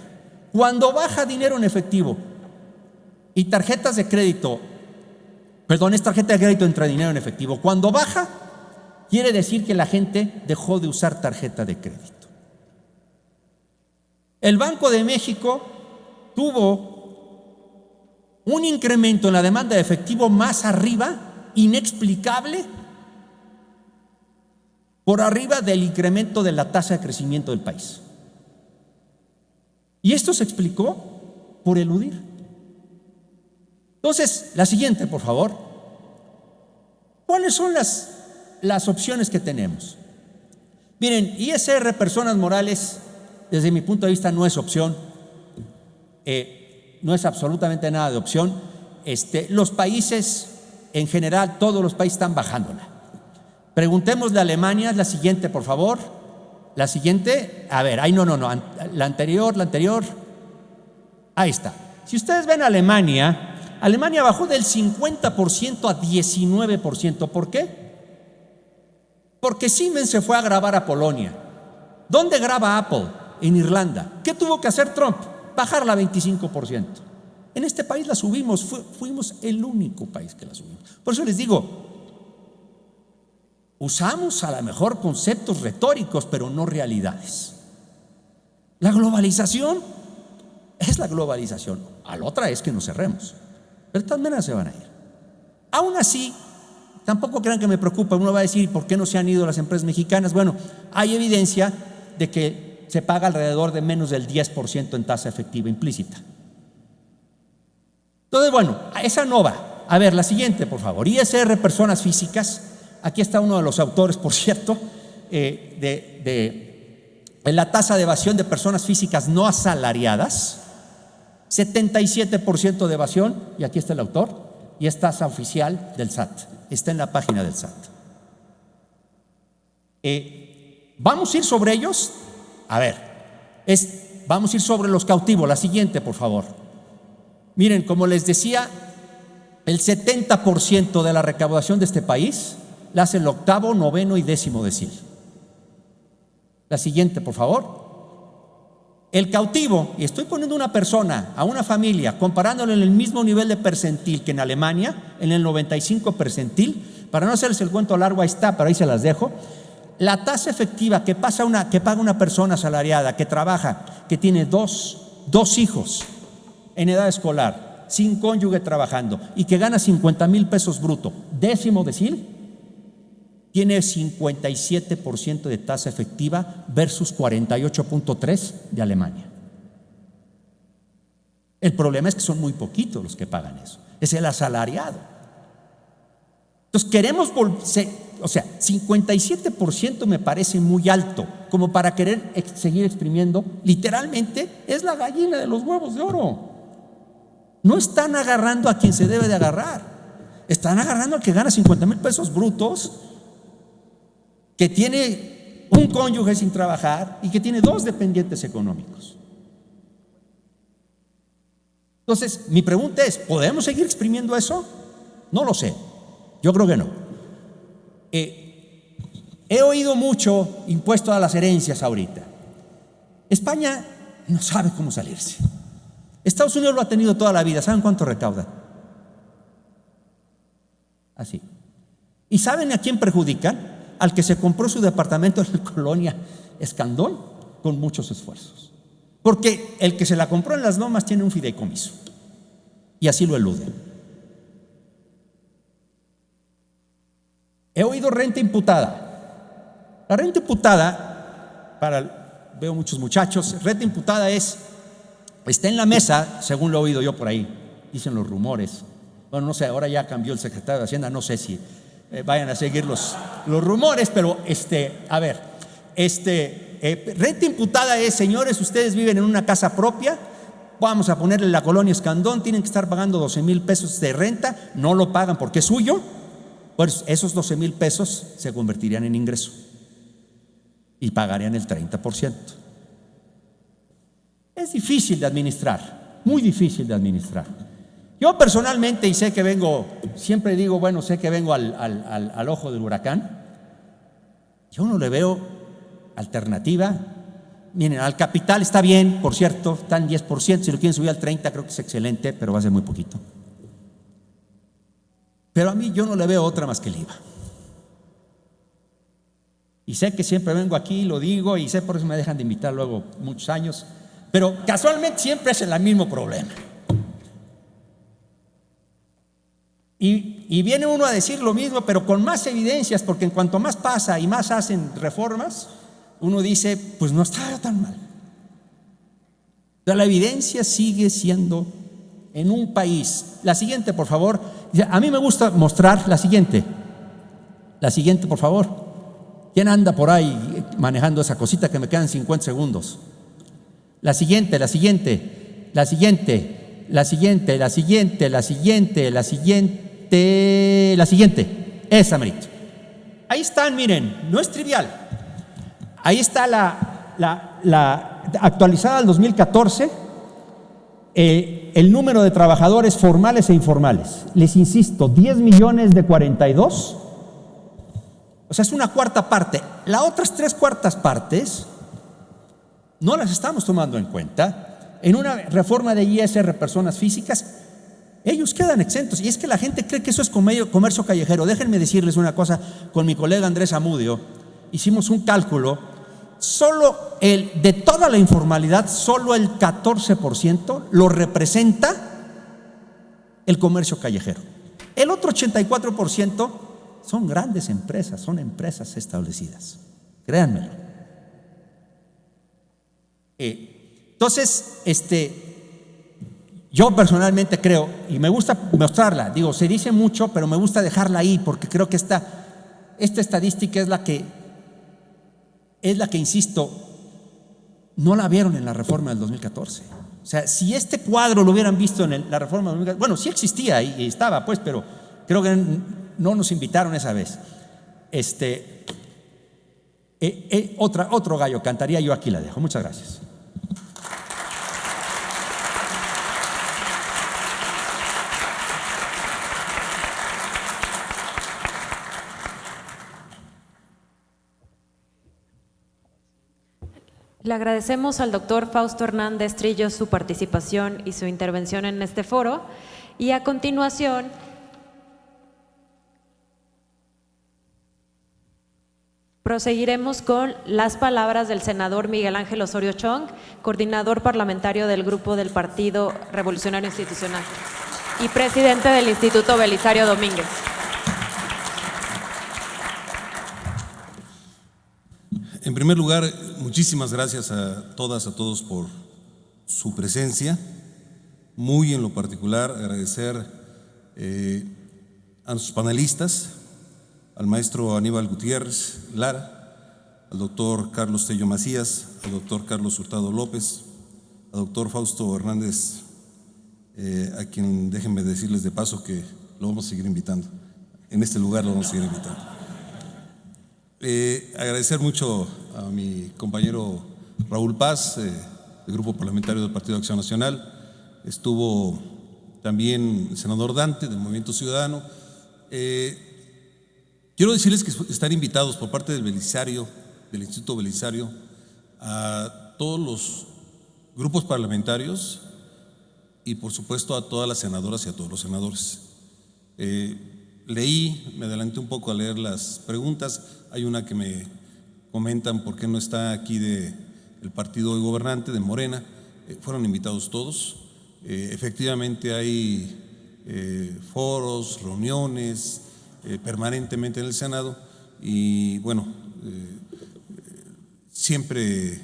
Cuando baja dinero en efectivo y tarjetas de crédito, es tarjeta de crédito entre dinero en efectivo. Cuando baja, quiere decir que la gente dejó de usar tarjeta de crédito. El Banco de México tuvo un incremento en la demanda de efectivo más arriba, inexplicable, por arriba del incremento de la tasa de crecimiento del país. Y esto se explicó por eludir. Entonces, la siguiente, por favor. ¿Cuáles son las opciones que tenemos? Miren, ISR personas morales, desde mi punto de vista, no es opción. No es absolutamente nada de opción. Los países, en general, todos los países están bajándola. Preguntémosle a Alemania. La siguiente, por favor. La siguiente. A ver, no. La anterior. Ahí está. Si ustedes ven Alemania, Alemania bajó del 50% a 19%. ¿Por qué? Porque Siemens se fue a grabar a Polonia. ¿Dónde graba Apple? En Irlanda. ¿Qué tuvo que hacer Trump? Bajarla a 25%. En este país la subimos, fuimos el único país que la subimos. Por eso les digo, usamos a lo mejor conceptos retóricos, pero no realidades. La globalización es la globalización. A la otra es que nos cerremos. Pero de todas maneras se van a ir. Aún así, tampoco crean que me preocupa. Uno va a decir, ¿por qué no se han ido las empresas mexicanas? Bueno, hay evidencia de que se paga alrededor de menos del 10% en tasa efectiva implícita. Entonces, bueno, esa no va. A ver, la siguiente, por favor. ISR, personas físicas. Aquí está uno de los autores, por cierto, de la tasa de evasión de personas físicas no asalariadas. 77% de evasión, y aquí está el autor, y es tasa oficial del SAT. Está en la página del SAT. ¿Vamos a ir sobre ellos? A ver, vamos a ir sobre los cautivos. La siguiente, por favor. Miren, como les decía, el 70% de la recaudación de este país la hace el 8º, 9º y 10º decil. La siguiente, por favor. El cautivo, y estoy poniendo una persona, a una familia, comparándolo en el mismo nivel de percentil que en Alemania, en el 95 percentil, para no hacerles el cuento largo, ahí está, pero ahí se las dejo. La tasa efectiva que paga una persona asalariada, que trabaja, que tiene dos hijos en edad escolar, sin cónyuge trabajando, y que gana 50,000 pesos bruto, 10º decil, tiene 57% de tasa efectiva versus 48.3% de Alemania. El problema es que son muy poquitos los que pagan eso. Es el asalariado. Entonces queremos, 57% me parece muy alto, como para querer seguir exprimiendo. Literalmente es la gallina de los huevos de oro. No están agarrando a quien se debe de agarrar. Están agarrando al que gana 50,000 pesos brutos, que tiene un cónyuge sin trabajar y que tiene 2 dependientes económicos. Entonces, mi pregunta es, ¿podemos seguir exprimiendo eso? No lo sé, yo creo que no. He oído mucho impuesto a las herencias ahorita. España no sabe cómo salirse. Estados Unidos lo ha tenido toda la vida. ¿Saben cuánto recauda? Así. ¿Y saben a quién perjudican? Al que se compró su departamento en la colonia Escandón con muchos esfuerzos. Porque el que se la compró en Las Lomas tiene un fideicomiso y así lo eluden. He oído renta imputada. La renta imputada, veo muchos muchachos, renta imputada está en la mesa, según lo he oído yo por ahí, dicen los rumores. Bueno, no sé, ahora ya cambió el secretario de Hacienda, no sé si vayan a seguir los rumores, pero renta imputada es, señores, ustedes viven en una casa propia, vamos a ponerle la colonia Escandón, tienen que estar pagando 12,000 pesos de renta, no lo pagan porque es suyo, pues esos 12,000 pesos se convertirían en ingreso y pagarían el 30%. Es difícil de administrar, muy difícil de administrar. Yo personalmente, y sé que siempre digo, bueno, sé que vengo al ojo del huracán, yo no le veo alternativa. Miren, al capital está bien, por cierto, está en 10%, si lo quieren subir al 30% creo que es excelente, pero va a ser muy poquito. Pero a mí yo no le veo otra más que el IVA. Y sé que siempre vengo aquí, lo digo, y sé por eso me dejan de invitar luego muchos años, pero casualmente siempre es el mismo problema. Y viene uno a decir lo mismo, pero con más evidencias, porque en cuanto más pasa y más hacen reformas, uno dice, pues no está tan mal. Pero la evidencia sigue siendo en un país. La siguiente, por favor. A mí me gusta mostrar la siguiente. La siguiente, por favor. ¿Quién anda por ahí manejando esa cosita que me quedan 50 segundos? La siguiente. Esa, merito. Ahí están, miren, no es trivial. Ahí está la actualizada del 2014. el número de trabajadores formales e informales. Les insisto, 10 millones de 42, o sea, es una cuarta parte. Las otras 3/4 partes no las estamos tomando en cuenta. En una reforma de ISR personas físicas, ellos quedan exentos. Y es que la gente cree que eso es comercio callejero. Déjenme decirles una cosa, con mi colega Andrés Amudio hicimos un cálculo. Solo de toda la informalidad, solo el 14% lo representa el comercio callejero. El otro 84% son grandes empresas, son empresas establecidas. Créanmelo. Entonces, yo personalmente creo, y me gusta mostrarla, digo, se dice mucho, pero me gusta dejarla ahí, porque creo que esta estadística es la que, insisto, no la vieron en la reforma del 2014. O sea, si este cuadro lo hubieran visto en la reforma del 2014, bueno, sí existía y estaba, pues, pero creo que no nos invitaron esa vez. Otro gallo cantaría, yo aquí la dejo. Muchas gracias. Le agradecemos al doctor Fausto Hernández Trillo su participación y su intervención en este foro. Y a continuación, proseguiremos con las palabras del senador Miguel Ángel Osorio Chong, coordinador parlamentario del Grupo del Partido Revolucionario Institucional y presidente del Instituto Belisario Domínguez. En primer lugar, muchísimas gracias a todas, a todos por su presencia. Muy en lo particular, agradecer a nuestros panelistas, al maestro Aníbal Gutiérrez Lara, al doctor Carlos Tello Macías, al doctor Carlos Hurtado López, al doctor Fausto Hernández, a quien déjenme decirles de paso que lo vamos a seguir invitando. En este lugar lo vamos a seguir invitando. Agradecer mucho a mi compañero Raúl Paz, del Grupo Parlamentario del Partido de Acción Nacional. Estuvo también el senador Dante, del Movimiento Ciudadano. Quiero decirles que están invitados por parte del Belisario, del Instituto Belisario, a todos los grupos parlamentarios y por supuesto a todas las senadoras y a todos los senadores. Leí, me adelanté un poco a leer las preguntas. Hay una que me comentan por qué no está aquí del partido gobernante, de Morena. Fueron invitados todos. Efectivamente hay foros, reuniones permanentemente en el Senado y bueno, siempre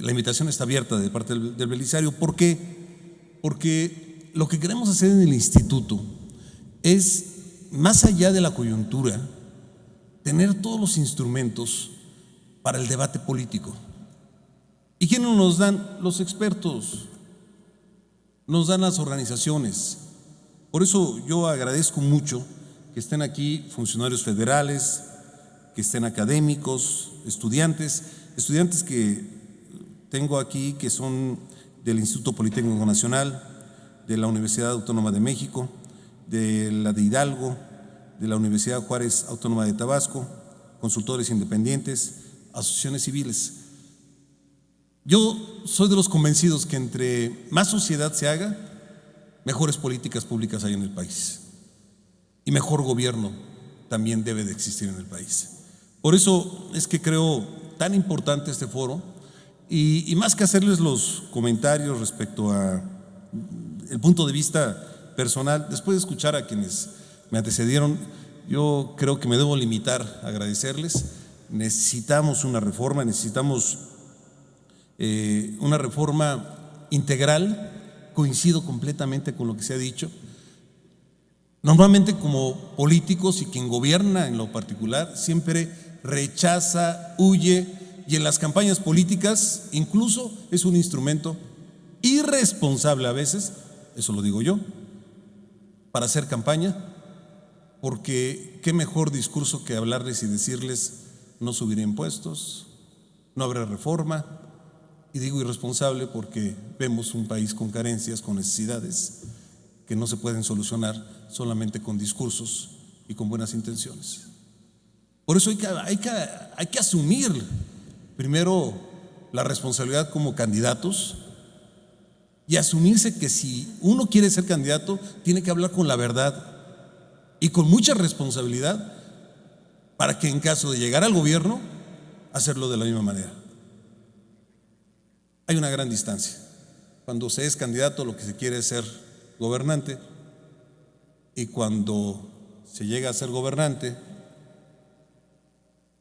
la invitación está abierta de parte del Belisario. ¿Por qué? Porque lo que queremos hacer en el instituto es, más allá de la coyuntura, tener todos los instrumentos para el debate político. ¿Y quiénes nos dan? Los expertos, nos dan las organizaciones. Por eso yo agradezco mucho que estén aquí funcionarios federales, que estén académicos, estudiantes que tengo aquí, que son del Instituto Politécnico Nacional, de la Universidad Autónoma de México, de la de Hidalgo, de la Universidad Juárez Autónoma de Tabasco, consultores independientes, asociaciones civiles. Yo soy de los convencidos que entre más sociedad se haga, mejores políticas públicas hay en el país y mejor gobierno también debe de existir en el país. Por eso es que creo tan importante este foro y más que hacerles los comentarios respecto a el punto de vista personal, después de escuchar a quienes me antecedieron, yo creo que me debo limitar a agradecerles. Necesitamos una reforma, necesitamos una reforma integral. Coincido completamente con lo que se ha dicho. Normalmente como políticos y quien gobierna en lo particular siempre rechaza, huye y en las campañas políticas incluso es un instrumento irresponsable a veces, eso lo digo yo, para hacer campaña, porque qué mejor discurso que hablarles y decirles no subiré impuestos, no habrá reforma, Y digo irresponsable porque vemos un país con carencias, con necesidades que no se pueden solucionar solamente con discursos y con buenas intenciones. Por eso hay que asumir primero la responsabilidad como candidatos y asumirse que si uno quiere ser candidato, tiene que hablar con la verdad y con mucha responsabilidad para que en caso de llegar al gobierno, hacerlo de la misma manera. Hay una gran distancia. Cuando se es candidato, lo que se quiere es ser gobernante, y cuando se llega a ser gobernante,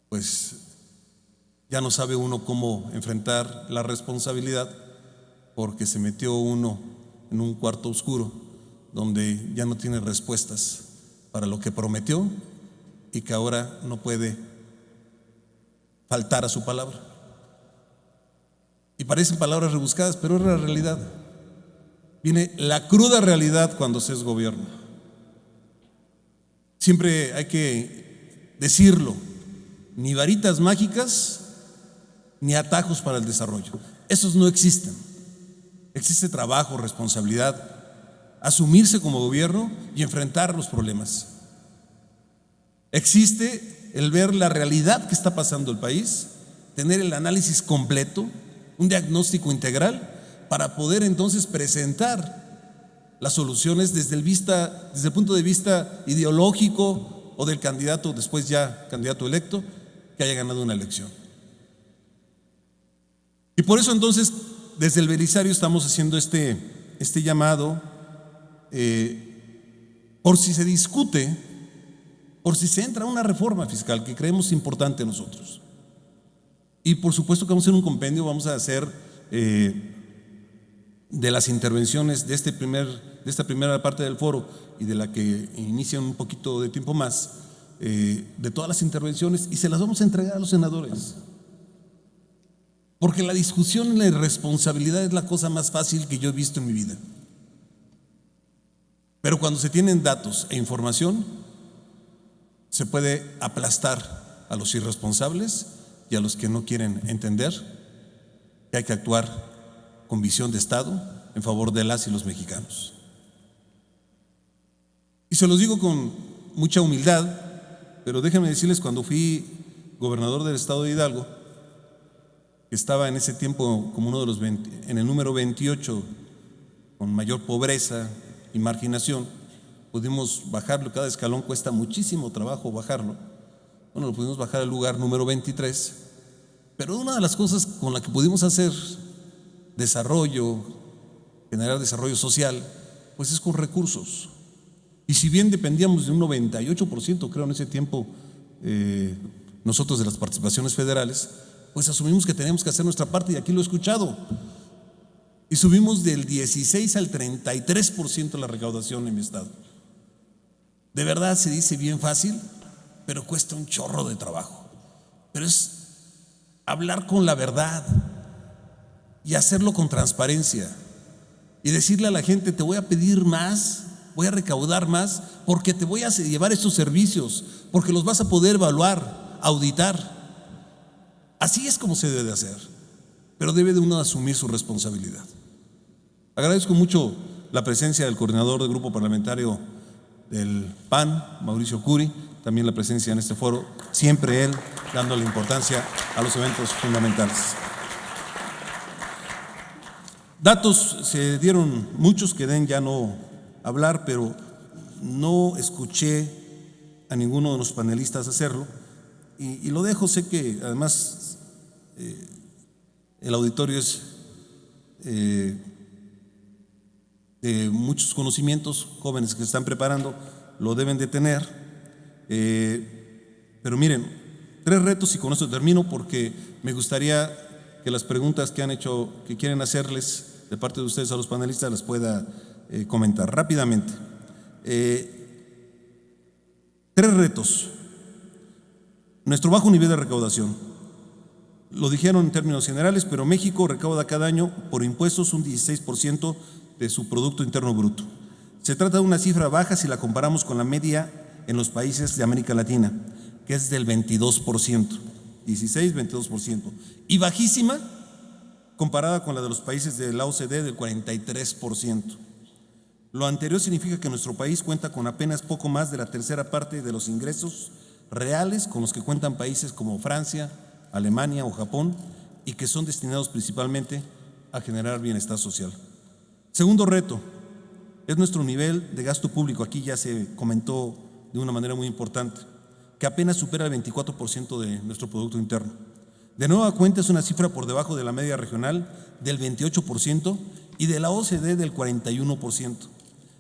pues ya no sabe uno cómo enfrentar la responsabilidad, porque se metió uno en un cuarto oscuro donde ya no tiene respuestas para lo que prometió y que ahora no puede faltar a su palabra. Y parecen palabras rebuscadas, pero es la realidad. Viene la cruda realidad cuando se es gobierno. Siempre hay que decirlo: ni varitas mágicas, ni atajos para el desarrollo. Esos no existen. Existe trabajo, responsabilidad, asumirse como gobierno y enfrentar los problemas. Existe el ver la realidad que está pasando el país, tener el análisis completo, un diagnóstico integral, para poder entonces presentar las soluciones desde el punto de vista ideológico o del candidato, después ya candidato electo, que haya ganado una elección. Y por eso entonces desde el Belisario estamos haciendo este llamado, por si se discute, por si se entra a una reforma fiscal que creemos importante a nosotros. Y por supuesto que vamos a hacer un compendio, vamos a hacer de las intervenciones de esta primera parte del foro y de la que inician un poquito de tiempo más, de todas las intervenciones, y se las vamos a entregar a los senadores. Porque la discusión y la irresponsabilidad es la cosa más fácil que yo he visto en mi vida. Pero cuando se tienen datos e información, se puede aplastar a los irresponsables y a los que no quieren entender que hay que actuar con visión de Estado en favor de las y los mexicanos. Y se los digo con mucha humildad, pero déjenme decirles, cuando fui gobernador del estado de Hidalgo, que estaba en ese tiempo como uno de los en el número 28 con mayor pobreza y marginación, pudimos bajarlo. Cada escalón cuesta muchísimo trabajo bajarlo. Bueno, lo pudimos bajar al lugar número 23, pero una de las cosas con la que pudimos hacer desarrollo, generar desarrollo social, pues es con recursos. Y si bien dependíamos de un 98%, creo en ese tiempo, nosotros de las participaciones federales, pues asumimos que teníamos que hacer nuestra parte, y aquí lo he escuchado. Y subimos del 16 al 33% la recaudación en mi estado. De verdad se dice bien fácil, pero cuesta un chorro de trabajo. Pero es hablar con la verdad y hacerlo con transparencia y decirle a la gente: te voy a pedir más, voy a recaudar más, porque te voy a llevar estos servicios, porque los vas a poder evaluar, auditar. Así es como se debe de hacer, pero debe de uno asumir su responsabilidad. Agradezco mucho la presencia del coordinador del grupo parlamentario del PAN, Mauricio Curi, también la presencia en este foro, siempre él dándole importancia a los eventos fundamentales. Datos se dieron muchos, quedé en ya no hablar, pero no escuché a ninguno de los panelistas hacerlo, y lo dejo. Sé que además el auditorio es de muchos conocimientos, jóvenes que se están preparando, lo deben de tener, pero miren, 3 retos, y con esto termino, porque me gustaría que las preguntas que han hecho, que quieren hacerles de parte de ustedes a los panelistas, las pueda comentar rápidamente. 3 retos. Nuestro bajo nivel de recaudación. Lo dijeron en términos generales, pero México recauda cada año por impuestos un 16% de su Producto Interno Bruto. Se trata de una cifra baja si la comparamos con la media en los países de América Latina, que es del 22%, 16-22%, y bajísima comparada con la de los países de la OCDE del 43%. Lo anterior significa que nuestro país cuenta con apenas poco más de la tercera parte de los ingresos reales con los que cuentan países como Francia, Alemania o Japón, y que son destinados principalmente a generar bienestar social. Segundo reto es nuestro nivel de gasto público. Aquí ya se comentó de una manera muy importante, que apenas supera el 24% de nuestro Producto Interno. De nueva cuenta es una cifra por debajo de la media regional del 28% y de la OCDE del 41%.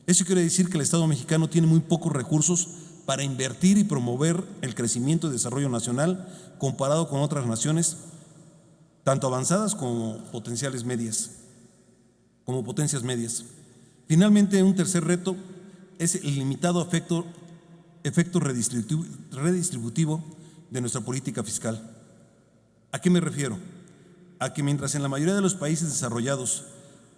Eso quiere decir que el Estado mexicano tiene muy pocos recursos para invertir y promover el crecimiento y desarrollo nacional comparado con otras naciones, tanto avanzadas como potencias medias. Finalmente, un tercer reto es el limitado efecto redistributivo de nuestra política fiscal. ¿A qué me refiero? A que mientras en la mayoría de los países desarrollados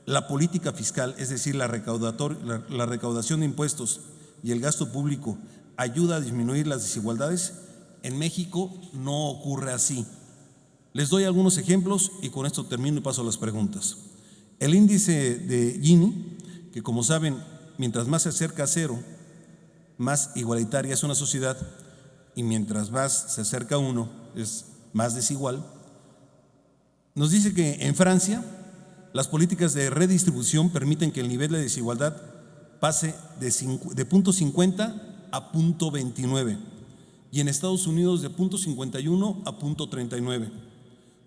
la política fiscal, es decir, la recaudación de impuestos y el gasto público ayuda a disminuir las desigualdades, en México no ocurre así. Les doy algunos ejemplos y con esto termino y paso a las preguntas. El índice de Gini, que como saben, mientras más se acerca a cero, más igualitaria es una sociedad, y mientras más se acerca a 1 es más desigual, nos dice que en Francia las políticas de redistribución permiten que el nivel de desigualdad pase de 0.50 a 0.29 y en Estados Unidos de 0.51 a 0.39.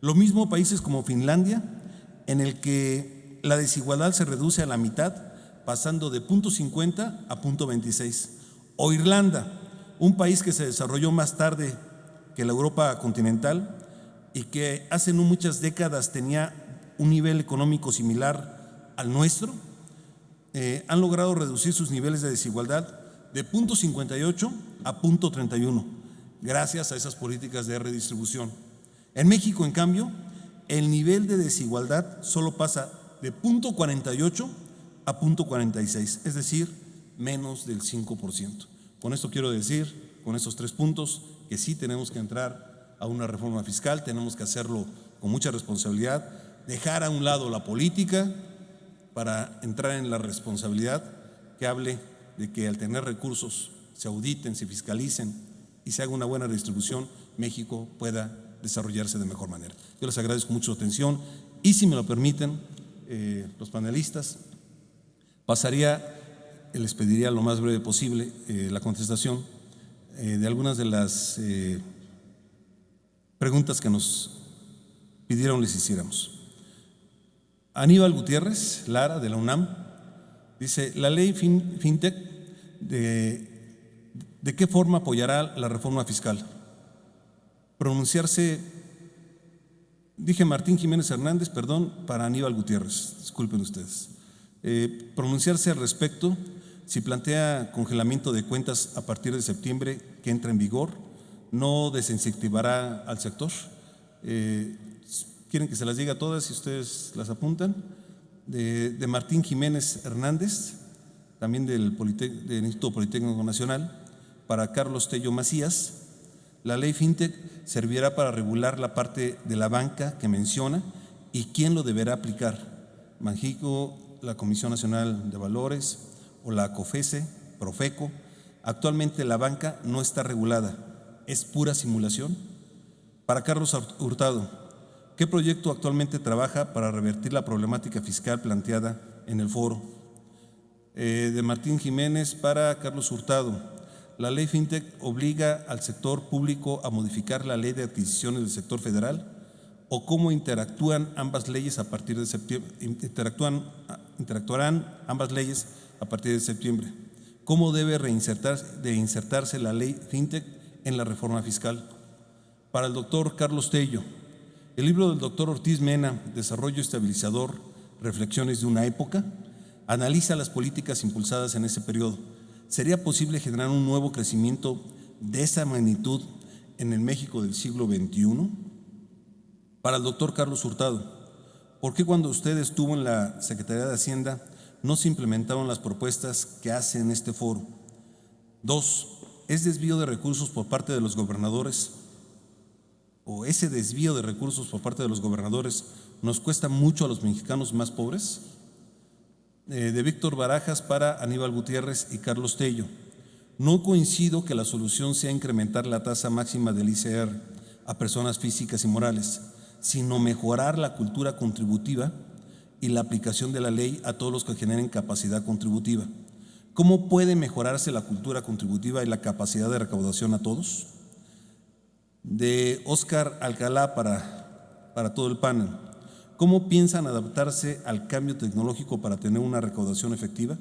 Lo mismo países como Finlandia, en el que la desigualdad se reduce a la mitad, pasando de 0.50 a 0.26. O Irlanda, un país que se desarrolló más tarde que la Europa continental y que hace no muchas décadas tenía un nivel económico similar al nuestro, han logrado reducir sus niveles de desigualdad de 0.58 a 0.31, gracias a esas políticas de redistribución. En México, en cambio, el nivel de desigualdad solo pasa de 0.48 a 0.46, es decir, menos del 5%. Con esto quiero decir, con estos 3 puntos, que sí tenemos que entrar a una reforma fiscal, tenemos que hacerlo con mucha responsabilidad, dejar a un lado la política para entrar en la responsabilidad que hable de que al tener recursos se auditen, se fiscalicen y se haga una buena distribución, México pueda desarrollarse de mejor manera. Yo les agradezco mucho su atención y si me lo permiten, los panelistas, les pediría lo más breve posible la contestación de algunas de las preguntas que nos pidieron les hiciéramos. Aníbal Gutiérrez Lara, de la UNAM, dice: la ley FinTech, ¿de qué forma apoyará la reforma fiscal? Pronunciarse, dije Martín Jiménez Hernández, perdón, para Aníbal Gutiérrez, disculpen ustedes. Pronunciarse al respecto, si plantea congelamiento de cuentas a partir de septiembre que entra en vigor, ¿no desincentivará al sector? ¿Quieren que se las diga todas si ustedes las apuntan? De Martín Jiménez Hernández, también del Instituto Politécnico Nacional, para Carlos Tello Macías: la ley FinTech servirá para regular la parte de la banca que menciona y quién lo deberá aplicar. Banxico, la Comisión Nacional de Valores o la COFESE, Profeco. Actualmente la banca no está regulada, es pura simulación. Para Carlos Hurtado: ¿qué proyecto actualmente trabaja para revertir la problemática fiscal planteada en el foro? De Martín Jiménez para Carlos Hurtado: ¿la ley FinTech obliga al sector público a modificar la ley de adquisiciones del sector federal? ¿O cómo interactúan ambas leyes a partir de septiembre? ¿Interactuarán ambas leyes a partir de septiembre? ¿Cómo debe insertarse la ley FinTech en la reforma fiscal? Para el doctor Carlos Tello: el libro del doctor Ortiz Mena, Desarrollo Estabilizador, Reflexiones de una época, analiza las políticas impulsadas en ese periodo. ¿Sería posible generar un nuevo crecimiento de esa magnitud en el México del siglo XXI? Para el doctor Carlos Hurtado: ¿por qué cuando usted estuvo en la Secretaría de Hacienda no se implementaron las propuestas que hace en este foro? 2. ¿Es desvío de recursos por parte de los gobernadores? ¿O ese desvío de recursos por parte de los gobernadores nos cuesta mucho a los mexicanos más pobres? De Víctor Barajas para Aníbal Gutiérrez y Carlos Tello. No coincido que la solución sea incrementar la tasa máxima del ICR a personas físicas y morales, sino mejorar la cultura contributiva y la aplicación de la ley a todos los que generen capacidad contributiva. ¿Cómo puede mejorarse la cultura contributiva y la capacidad de recaudación a todos? De Óscar Alcalá para todo el panel. ¿Cómo piensan adaptarse al cambio tecnológico para tener una recaudación efectiva?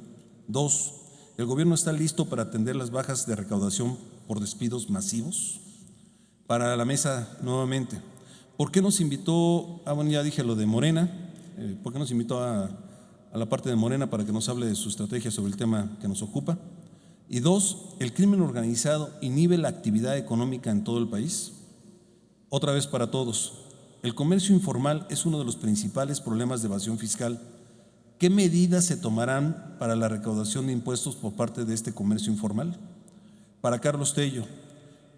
2. ¿El gobierno está listo para atender las bajas de recaudación por despidos masivos? Para la mesa nuevamente, ¿por qué nos invitó, bueno, ya dije lo de Morena, ¿por qué nos invitó a la parte de Morena para que nos hable de su estrategia sobre el tema que nos ocupa? Y 2, ¿el crimen organizado inhibe la actividad económica en todo el país? Otra vez para todos, el comercio informal es uno de los principales problemas de evasión fiscal. ¿Qué medidas se tomarán para la recaudación de impuestos por parte de este comercio informal? Para Carlos Tello,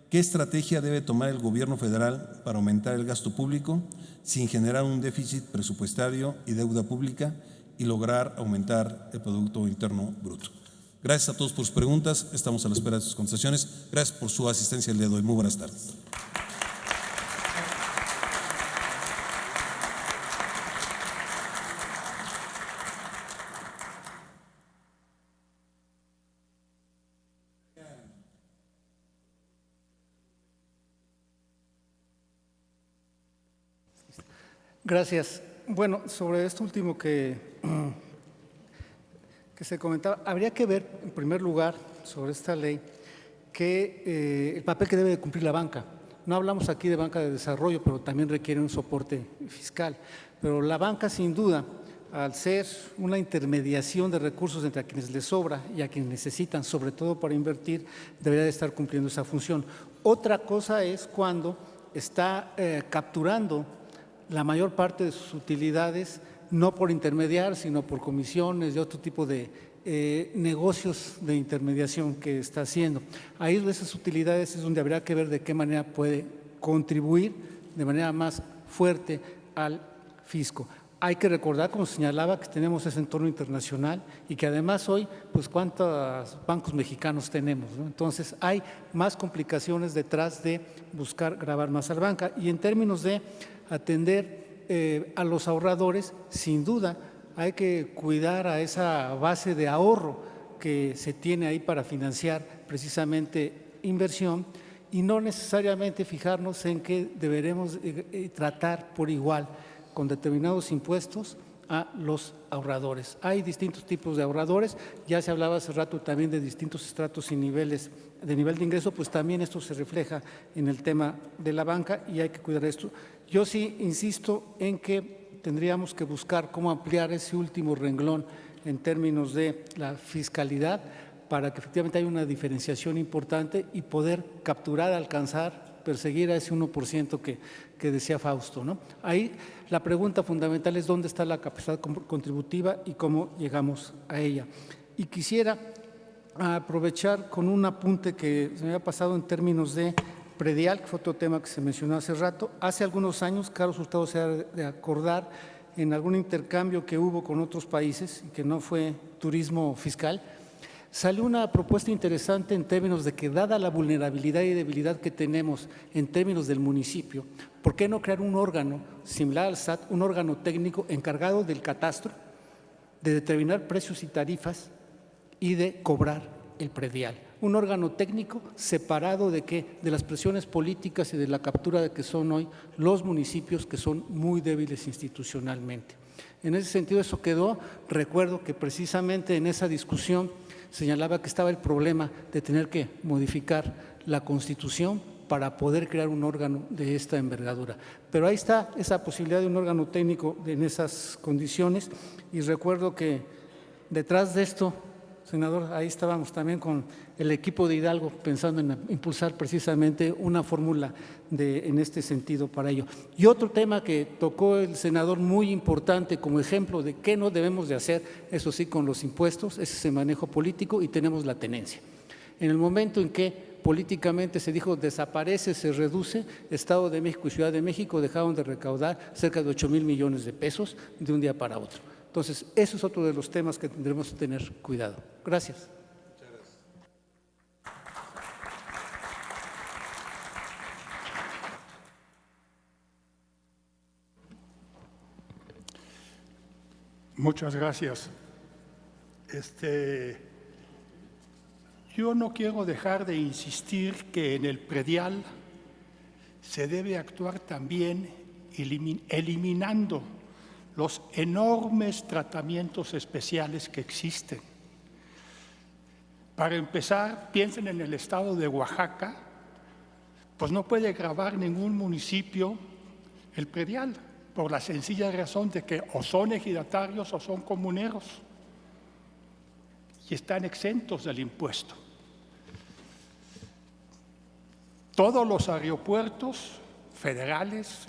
¿qué estrategia debe tomar el gobierno federal para aumentar el gasto público sin generar un déficit presupuestario y deuda pública y lograr aumentar el Producto Interno Bruto? Gracias a todos por sus preguntas, estamos a la espera de sus contestaciones. Gracias por su asistencia el día de hoy. Muy buenas tardes. Gracias. Bueno, sobre esto último que se comentaba, habría que ver, en primer lugar, sobre esta ley, el papel que debe de cumplir la banca. No hablamos aquí de banca de desarrollo, pero también requiere un soporte fiscal. Pero la banca, sin duda, al ser una intermediación de recursos entre a quienes les sobra y a quienes necesitan, sobre todo para invertir, debería de estar cumpliendo esa función. Otra cosa es cuando está capturando la mayor parte de sus utilidades, no por intermediar, sino por comisiones y otro tipo de negocios de intermediación que está haciendo. Ahí de esas utilidades es donde habría que ver de qué manera puede contribuir de manera más fuerte al fisco. Hay que recordar, como señalaba, que tenemos ese entorno internacional y que además hoy, pues cuántos bancos mexicanos tenemos, ¿no? Entonces hay más complicaciones detrás de buscar gravar más a la banca. Y en términos de atender a los ahorradores, sin duda hay que cuidar a esa base de ahorro que se tiene ahí para financiar precisamente inversión y no necesariamente fijarnos en que deberemos tratar por igual con determinados impuestos a los ahorradores. Hay distintos tipos de ahorradores, ya se hablaba hace rato también de distintos estratos y niveles de nivel de ingreso, pues también esto se refleja en el tema de la banca y hay que cuidar esto. Yo sí insisto en que tendríamos que buscar cómo ampliar ese último renglón en términos de la fiscalidad para que efectivamente haya una diferenciación importante y poder capturar, alcanzar, perseguir a ese 1% que decía Fausto, ¿no? Ahí la pregunta fundamental es dónde está la capacidad contributiva y cómo llegamos a ella. Y quisiera aprovechar con un apunte que se me había pasado en términos de predial, que fue otro tema que se mencionó hace rato. Hace algunos años, Carlos Hurtado se ha de acordar en algún intercambio que hubo con otros países y que no fue turismo fiscal, salió una propuesta interesante en términos de que, dada la vulnerabilidad y debilidad que tenemos en términos del municipio, ¿por qué no crear un órgano similar al SAT, un órgano técnico encargado del catastro, de determinar precios y tarifas y de cobrar el predial? Un órgano técnico separado de las presiones políticas y de la captura de que son hoy los municipios, que son muy débiles institucionalmente. En ese sentido eso quedó. Recuerdo que precisamente en esa discusión señalaba que estaba el problema de tener que modificar la Constitución para poder crear un órgano de esta envergadura. Pero ahí está esa posibilidad de un órgano técnico en esas condiciones y recuerdo que detrás de esto, senador, ahí estábamos también con el equipo de Hidalgo pensando en impulsar precisamente una fórmula en este sentido para ello. Y otro tema que tocó el senador muy importante como ejemplo de qué no debemos de hacer, eso sí, con los impuestos, es ese manejo político y tenemos la tenencia. En el momento en que políticamente se dijo desaparece, se reduce. Estado de México y Ciudad de México dejaron de recaudar cerca de 8,000 millones de pesos de un día para otro. Entonces, eso es otro de los temas que tendremos que tener cuidado. Gracias. Muchas gracias. Yo no quiero dejar de insistir que en el predial se debe actuar también eliminando los enormes tratamientos especiales que existen. Para empezar, piensen en el estado de Oaxaca, pues no puede grabar ningún municipio el predial, por la sencilla razón de que o son ejidatarios o son comuneros y están exentos del impuesto. Todos los aeropuertos federales,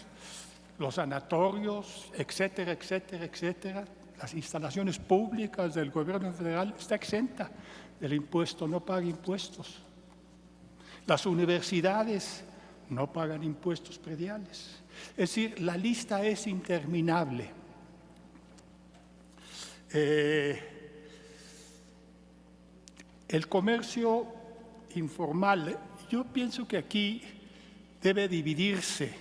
los sanatorios, etcétera, etcétera, etcétera, las instalaciones públicas del gobierno federal está exenta del impuesto, no paga impuestos. Las universidades no pagan impuestos prediales. Es decir, la lista es interminable. El comercio informal, yo pienso que aquí debe dividirse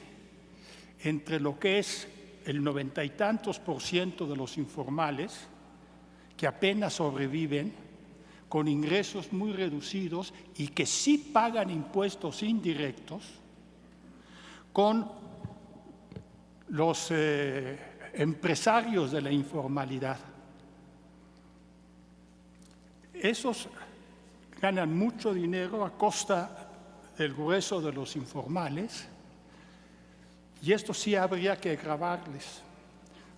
entre lo que es el 90 y tantos % de los informales, que apenas sobreviven, con ingresos muy reducidos y que sí pagan impuestos indirectos, con los empresarios de la informalidad. Esos ganan mucho dinero a costa del grueso de los informales, y esto sí habría que gravarles.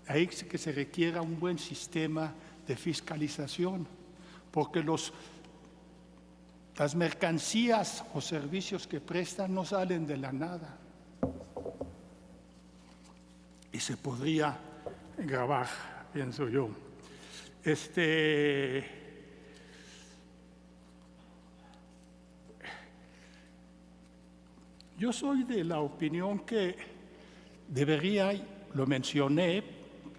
Ahí sí que se requiera un buen sistema de fiscalización, porque las mercancías o servicios que prestan no salen de la nada. Y se podría grabar, pienso yo. Yo soy de la opinión que debería, lo mencioné,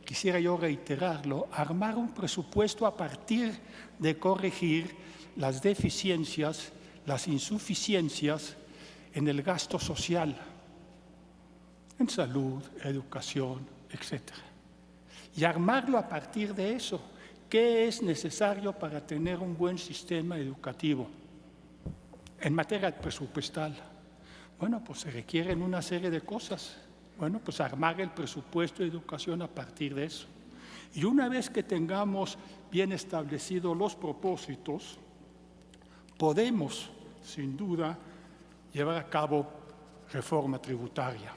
quisiera yo reiterarlo, armar un presupuesto a partir de corregir las deficiencias, las insuficiencias en el gasto social, en salud, educación, etc. Y armarlo a partir de eso. ¿Qué es necesario para tener un buen sistema educativo? En materia presupuestal, bueno, pues se requieren una serie de cosas. Bueno, pues armar el presupuesto de educación a partir de eso. Y una vez que tengamos bien establecidos los propósitos, podemos, sin duda, llevar a cabo reforma tributaria.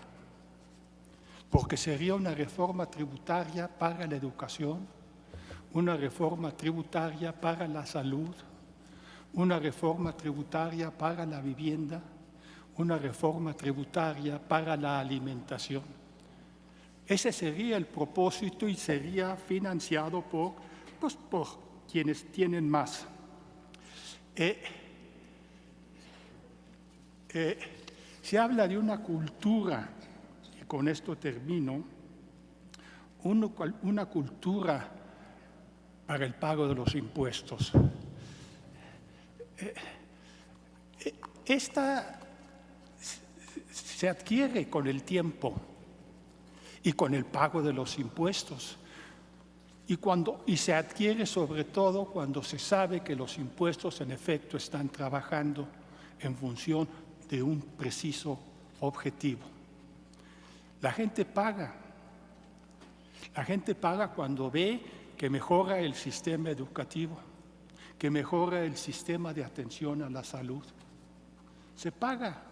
Porque sería una reforma tributaria para la educación, una reforma tributaria para la salud, una reforma tributaria para la vivienda, una reforma tributaria para la alimentación. Ese sería el propósito y sería financiado por quienes tienen más. Se habla de una cultura, y con esto termino, una cultura para el pago de los impuestos. Esta se adquiere con el tiempo y con el pago de los impuestos. Y se adquiere sobre todo cuando se sabe que los impuestos en efecto están trabajando en función de un preciso objetivo. La gente paga. La gente paga cuando ve que mejora el sistema educativo, que mejora el sistema de atención a la salud. Se paga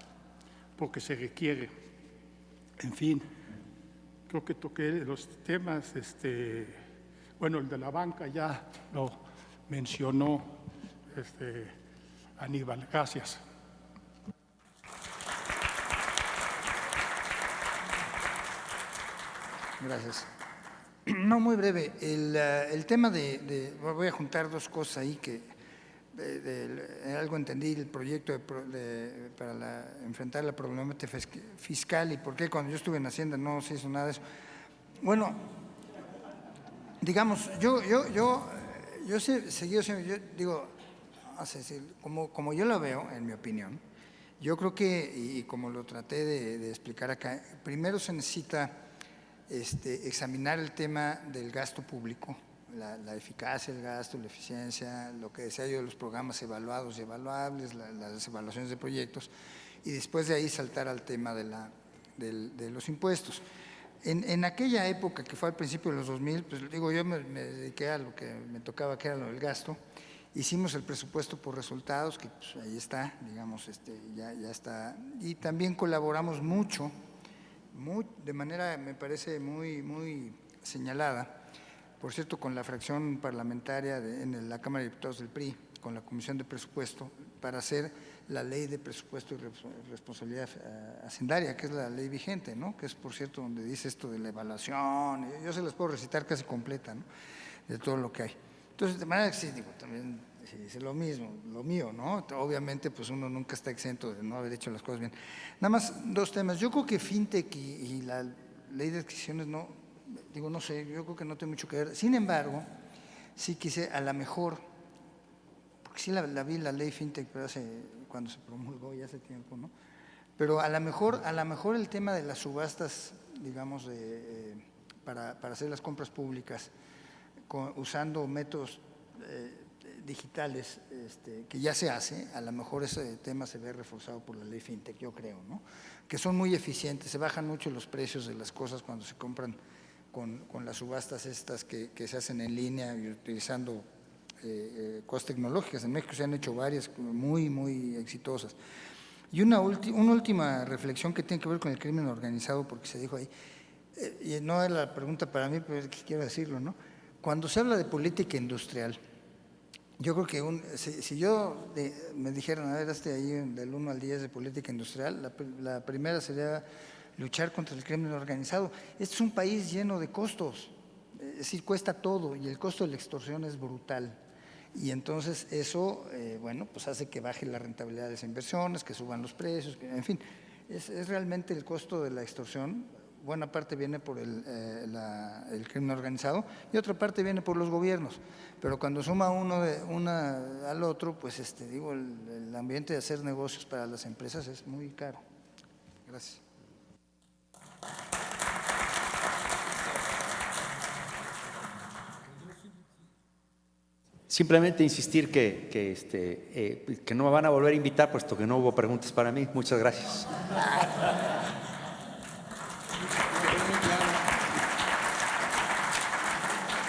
porque se requiere. En fin, creo que toqué los temas, bueno, el de la banca ya lo mencionó Aníbal. Gracias. Gracias. No, muy breve. El tema voy a juntar dos cosas ahí que en algo entendí el proyecto para enfrentar la problemática fiscal y por qué cuando yo estuve en Hacienda no se hizo nada de eso. Bueno, digamos, yo digo, como yo lo veo, en mi opinión, yo creo que, y como lo traté de explicar acá, primero se necesita examinar el tema del gasto público, la eficacia del gasto, la eficiencia, lo que decía yo de los programas evaluados y evaluables, las evaluaciones de proyectos, y después de ahí saltar al tema de los impuestos. En aquella época, que fue al principio de los 2000, pues digo, yo me dediqué a lo que me tocaba, que era lo del gasto. Hicimos el presupuesto por resultados, que pues ahí está, digamos, ya está. Y también colaboramos mucho, de manera, me parece, muy señalada, por cierto, con la fracción parlamentaria en la Cámara de Diputados del PRI, con la Comisión de Presupuesto, para hacer la Ley de Presupuesto y Responsabilidad Hacendaria, que es la ley vigente, ¿no? Que es, por cierto, donde dice esto de la evaluación. Yo se las puedo recitar casi completa, ¿no? De todo lo que hay. Entonces, de manera que sí, digo, también es lo mismo, lo mío, ¿no? Obviamente, pues uno nunca está exento de no haber hecho las cosas bien. Nada más dos temas. Yo creo que FinTech y la ley de adquisiciones no sé, yo creo que no tiene mucho que ver. Sin embargo, sí quise, a lo mejor, porque sí la vi la ley FinTech, pero cuando se promulgó ya hace tiempo, ¿no? Pero a lo mejor el tema de las subastas, digamos, para hacer las compras públicas, usando métodos digitales que ya se hace, a lo mejor ese tema se ve reforzado por la ley FinTech, yo creo, ¿no? Que son muy eficientes, se bajan mucho los precios de las cosas cuando se compran con las subastas estas que se hacen en línea y utilizando cosas tecnológicas. En México se han hecho varias muy exitosas. Y una última reflexión que tiene que ver con el crimen organizado, porque se dijo ahí, y no es la pregunta para mí, pero es que quiero decirlo, ¿no? Cuando se habla de política industrial, yo creo que si yo me dijeran, a ver, ahí del 1 al 10 de política industrial, la primera sería luchar contra el crimen organizado. Este es un país lleno de costos, es decir, cuesta todo y el costo de la extorsión es brutal. Y entonces eso, bueno, pues hace que baje la rentabilidad de las inversiones, que suban los precios, en fin, es realmente el costo de la extorsión. Buena parte viene por el crimen organizado y otra parte viene por los gobiernos. Pero cuando suma una al otro, pues digo, el ambiente de hacer negocios para las empresas es muy caro. Gracias. Simplemente insistir que no me van a volver a invitar, puesto que no hubo preguntas para mí. Muchas gracias.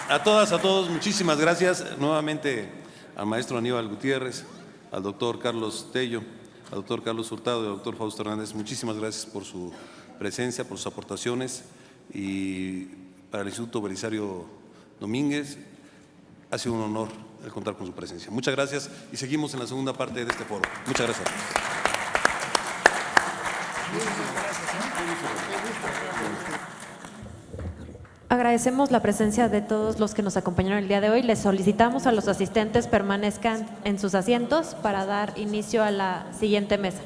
A todas, a todos, muchísimas gracias. Nuevamente al maestro Aníbal Gutiérrez, al doctor Carlos Tello, al doctor Carlos Hurtado y al doctor Fausto Hernández. Muchísimas gracias por su presencia, por sus aportaciones. Y para el Instituto Belisario Domínguez ha sido un honor el contar con su presencia. Muchas gracias y seguimos en la segunda parte de este foro. Muchas gracias. Agradecemos la presencia de todos los que nos acompañaron el día de hoy. Les solicitamos a los asistentes permanezcan en sus asientos para dar inicio a la siguiente mesa.